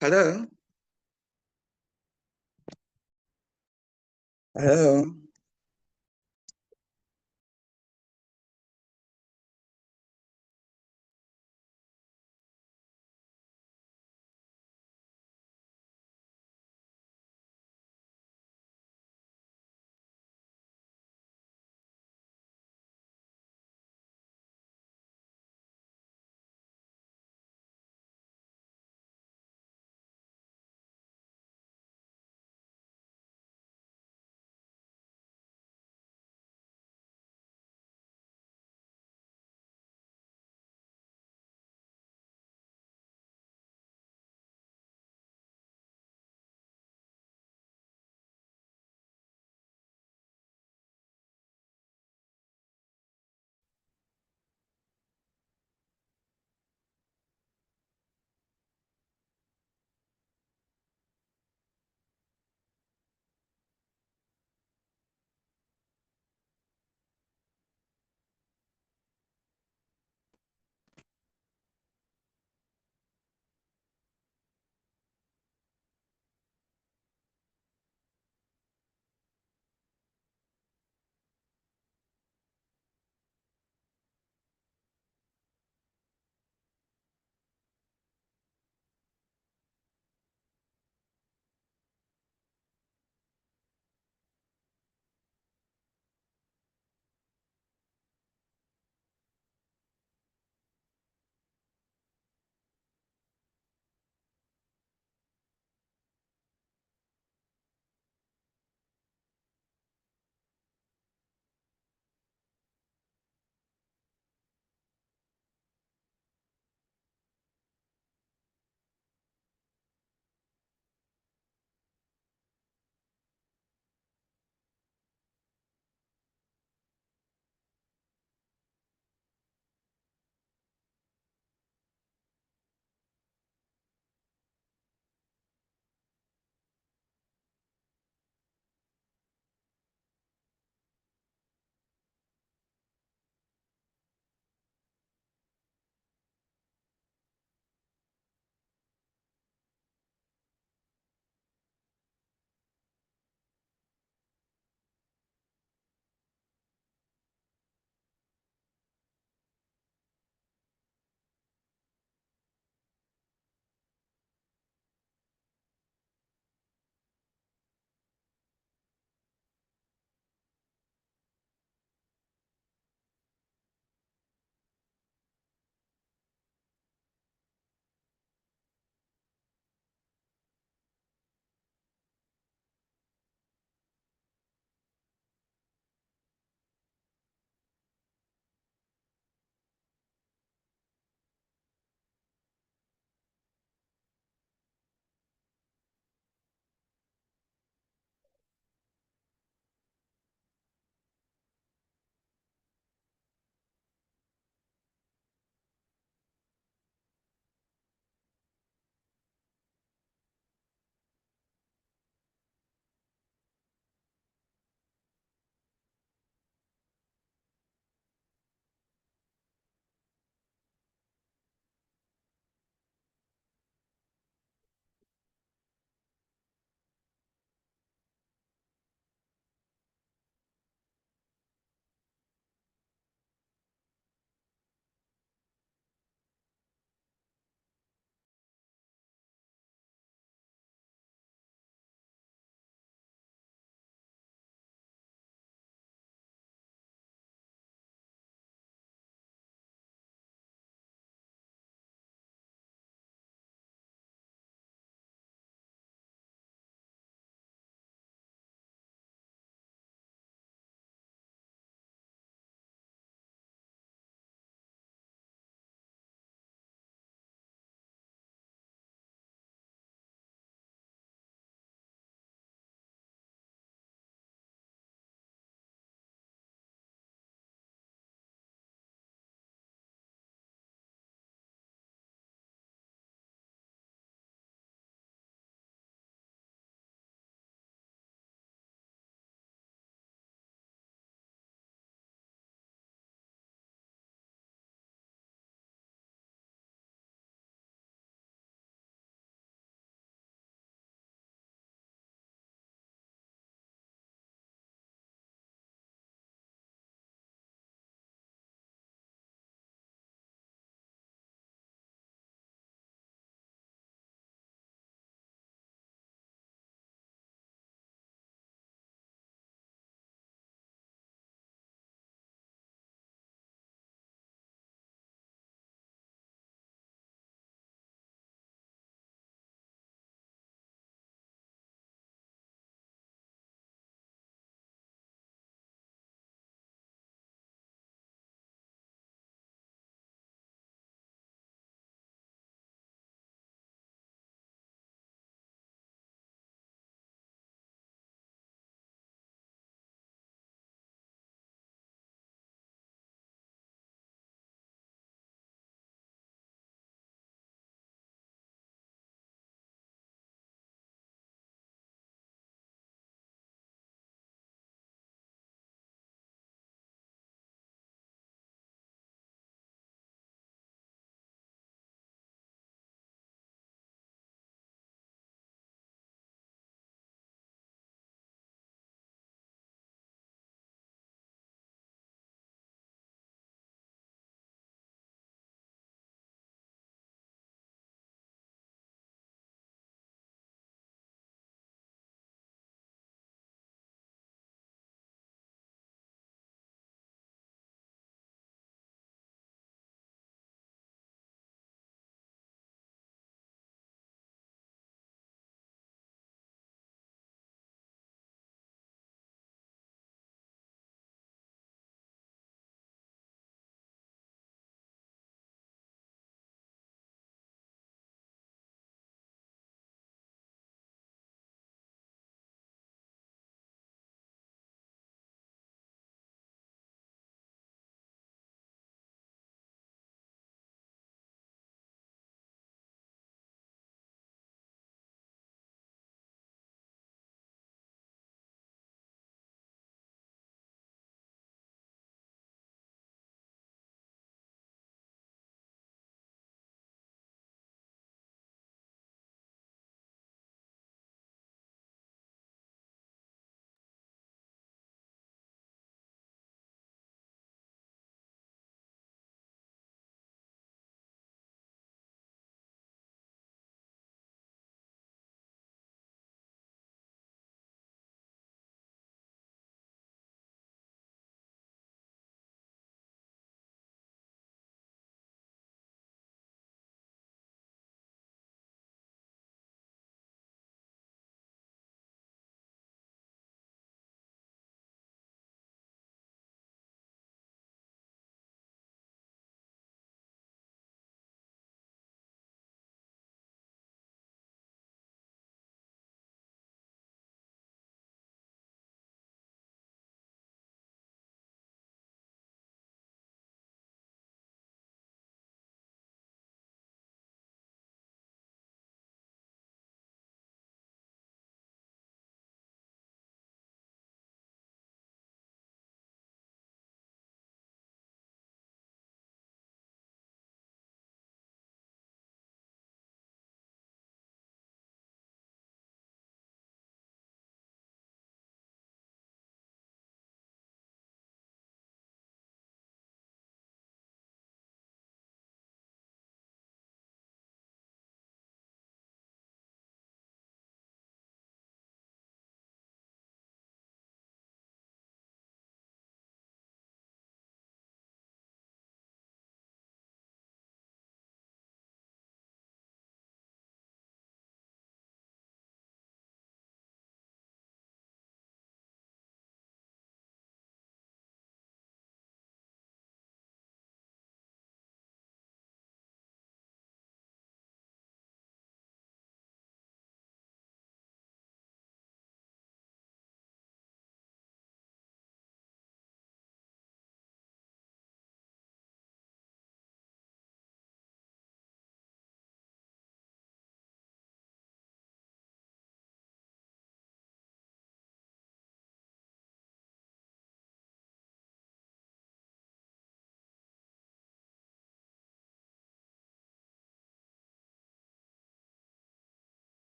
Speaker 8: Hello? Hello?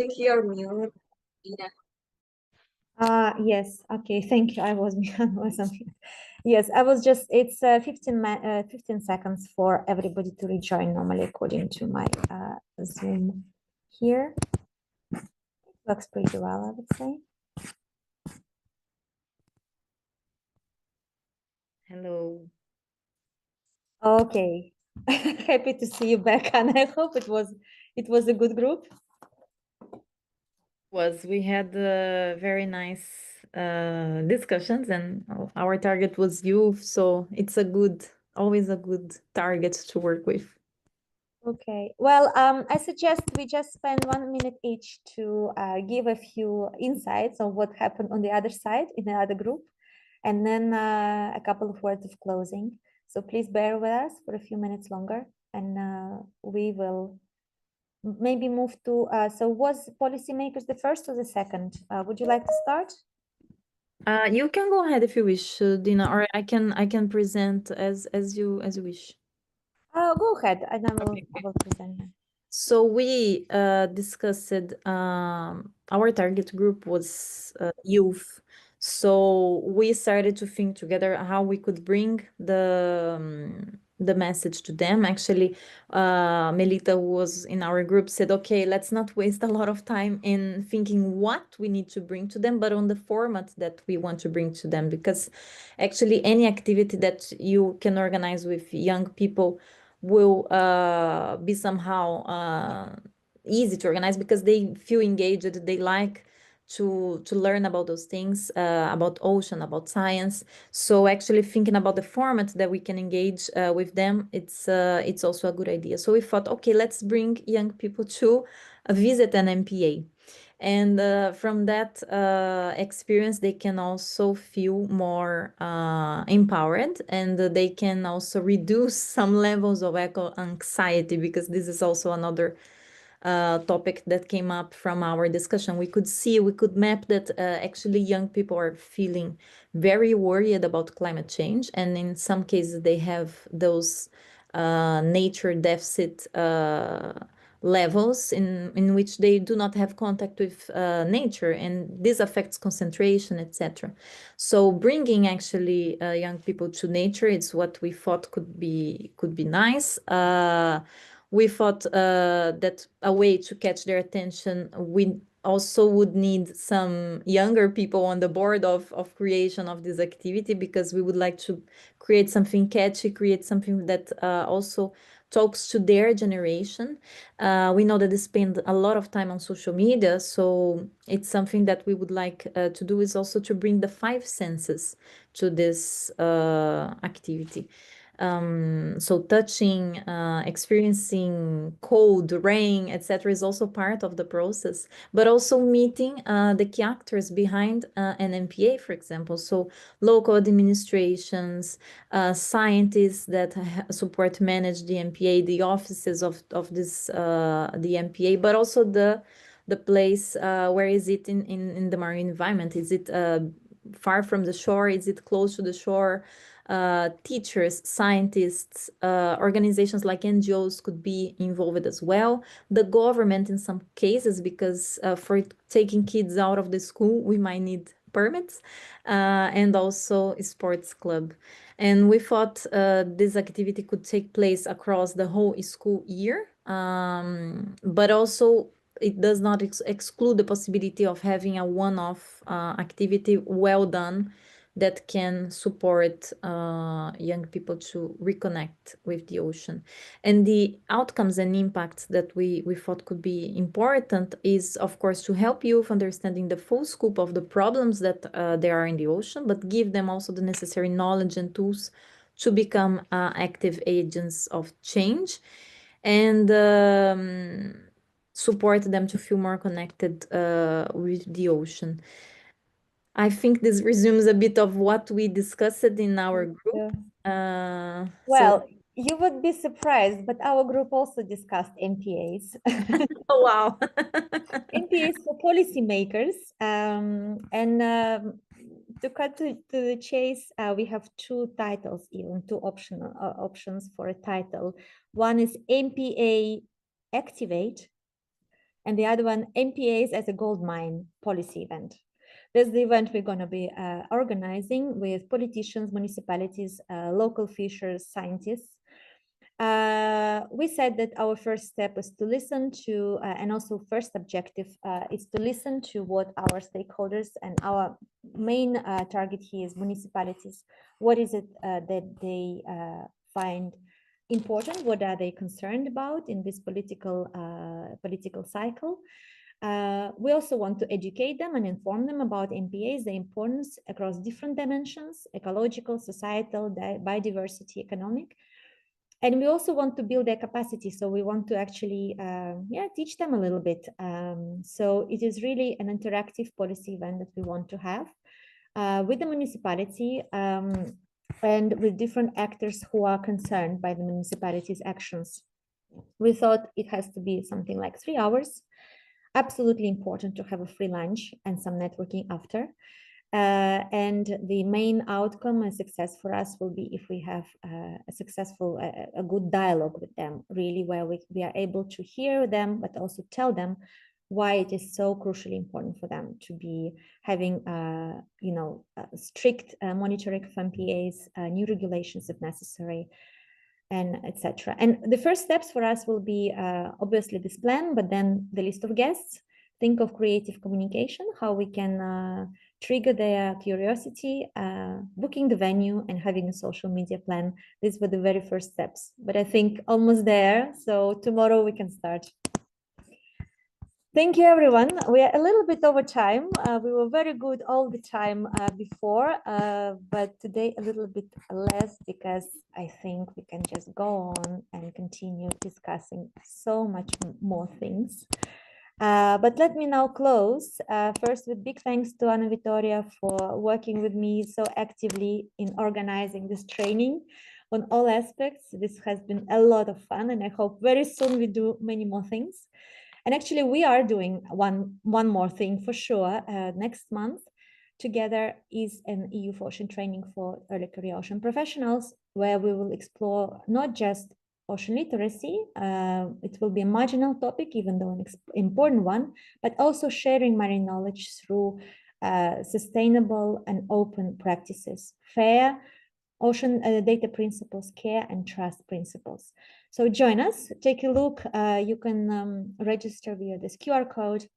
Speaker 2: think you're mute.
Speaker 1: Yes, okay, thank you. I was on mute. Yes, I was just, it's 15 seconds for everybody to rejoin normally according to my Zoom here. Works pretty well, I would say.
Speaker 2: Hello.
Speaker 1: Okay, happy to see you back, and I hope it was a good group.
Speaker 2: We had very nice discussions, and our target was youth, so it's always a good target to work with.
Speaker 1: Okay, well, I suggest we just spend 1 minute each to give a few insights on what happened on the other side in the other group, and then a couple of words of closing. So please bear with us for a few minutes longer, and we will maybe move to, so was policymakers the first or the second? Would you like to start?
Speaker 2: You can go ahead if you wish, Dina, or I can present as you wish.
Speaker 1: Go ahead, and I will present.
Speaker 2: So we discussed our target group was youth. So we started to think together how we could bring the message to them. Actually, Melita, who was in our group, said, okay, let's not waste a lot of time in thinking what we need to bring to them, but on the format that we want to bring to them. Because actually any activity that you can organize with young people will be somehow easy to organize because they feel engaged, they like to learn about those things, about ocean, about science. So actually thinking about the format that we can engage with them, it's also a good idea. So we thought, okay, let's bring young people to visit an MPA. And from that experience, they can also feel more empowered, and they can also reduce some levels of eco-anxiety, because this is also another topic that came up from our discussion. We could map that actually young people are feeling very worried about climate change, and in some cases they have those nature deficit levels in which they do not have contact with nature, and this affects concentration, etc. So bringing actually young people to nature, it's what we thought could be nice. We thought that a way to catch their attention, we also would need some younger people on the board of creation of this activity, because we would like to create something catchy, create something that also talks to their generation. We know that they spend a lot of time on social media, so it's something that we would like to do, is also to bring the 5 senses to this activity. So touching, experiencing cold, rain, etc. is also part of the process, but also meeting the key actors behind an MPA, for example. So local administrations, scientists that support, manage the MPA, the offices of this the MPA, but also the place, where is it in the marine environment? Is it far from the shore? Is it close to the shore? Teachers, scientists, organizations like NGOs could be involved as well. The government in some cases, because for taking kids out of the school, we might need permits, and also a sports club. And we thought this activity could take place across the whole school year, but also it does not exclude the possibility of having a one-off activity well done that can support young people to reconnect with the ocean. And the outcomes and impacts that we thought could be important is, of course, to help youth understanding the full scope of the problems that there are in the ocean, but give them also the necessary knowledge and tools to become active agents of change, and support them to feel more connected with the ocean. I think this resumes a bit of what we discussed in our group.
Speaker 1: Well, you would be surprised, but our group also discussed MPAs.
Speaker 2: Oh, wow.
Speaker 1: MPAs for policymakers. To cut to the chase, we have 2 titles, even 2 options for a title. One is MPA Activate, and the other one, MPAs as a gold mine policy event. This is the event we're going to be organizing with politicians, municipalities, local fishers, scientists. We said that our first step is to listen to, and also first objective is to listen to what our stakeholders, and our main target here is municipalities. What is it that they find important? What are they concerned about in this political cycle? We also want to educate them and inform them about MPAs, the importance across different dimensions: ecological, societal, biodiversity, economic. And we also want to build their capacity. So we want to actually teach them a little bit. So it is really an interactive policy event that we want to have with the municipality and with different actors who are concerned by the municipality's actions. We thought it has to be something like 3 hours. Absolutely important to have a free lunch and some networking after. And the main outcome and success for us will be if we have a good dialogue with them, really, where we are able to hear them, but also tell them why it is so crucially important for them to be having, strict monitoring of MPAs, new regulations if necessary, and etc. And the first steps for us will be obviously this plan, but then the list of guests. Think of creative communication, how we can trigger their curiosity, booking the venue, and having a social media plan. These were the very first steps, but I think almost there. So tomorrow we can start. Thank you, everyone. We are a little bit over time. We were very good all the time before, but today a little bit less, because I think we can just go on and continue discussing so much more things. But let me now close. First, with big thanks to Anna Vittoria for working with me so actively in organizing this training on all aspects. This has been a lot of fun, and I hope very soon we do many more things. And actually, we are doing one more thing for sure. Next month, together, is an EU4Ocean training for early career ocean professionals, where we will explore not just ocean literacy, it will be a marginal topic, even though an important one, but also sharing marine knowledge through sustainable and open practices, fair ocean data principles, care and trust principles. So join us, take a look. You can register via this QR code,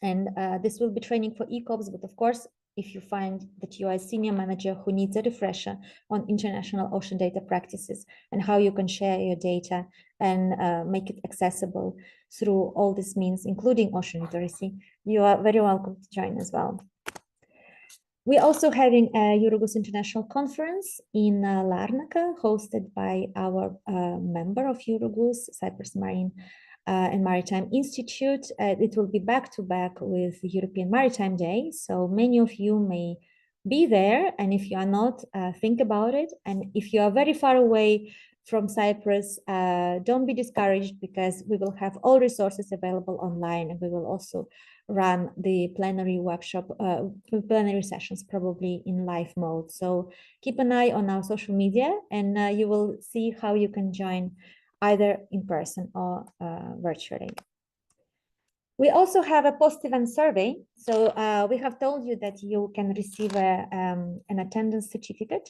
Speaker 1: and this will be training for ECOPS, but of course, if you find that you are a senior manager who needs a refresher on international ocean data practices and how you can share your data and make it accessible through all these means, including ocean literacy, you are very welcome to join as well. We're also having a EuroGOOS International Conference in Larnaca, hosted by our member of EuroGOOS, Cyprus Marine and Maritime Institute. It will be back-to-back with the European Maritime Day, so many of you may be there, and if you are not, think about it. And if you are very far away from Cyprus, don't be discouraged, because we will have all resources available online, and we will also run the plenary workshop, plenary sessions probably in live mode. So keep an eye on our social media, and you will see how you can join either in person or virtually. We also have a post-event survey. So we have told you that you can receive an attendance certificate.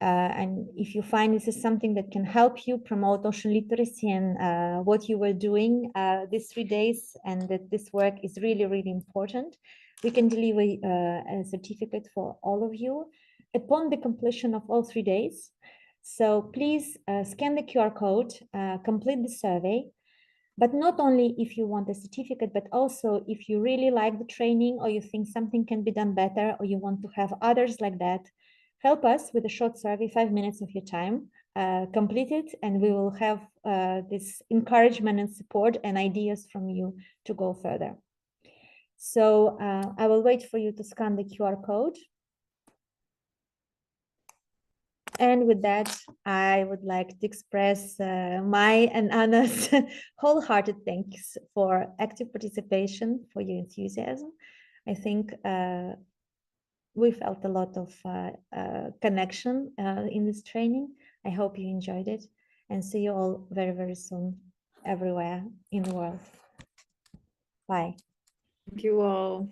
Speaker 1: And if you find this is something that can help you promote ocean literacy and what you were doing these 3 days, and that this work is really, really important, we can deliver a certificate for all of you upon the completion of all 3 days. So please scan the QR code, complete the survey, but not only if you want a certificate, but also if you really like the training, or you think something can be done better, or you want to have others like that. Help us with a short survey, 5 minutes of your time, complete it, and we will have this encouragement and support and ideas from you to go further. So I will wait for you to scan the QR code. And with that, I would like to express my and Anna's wholehearted thanks for active participation, for your enthusiasm. I think we felt a lot of connection in this training. I hope you enjoyed it, and see you all very, very soon everywhere in the world. Bye.
Speaker 2: Thank you all.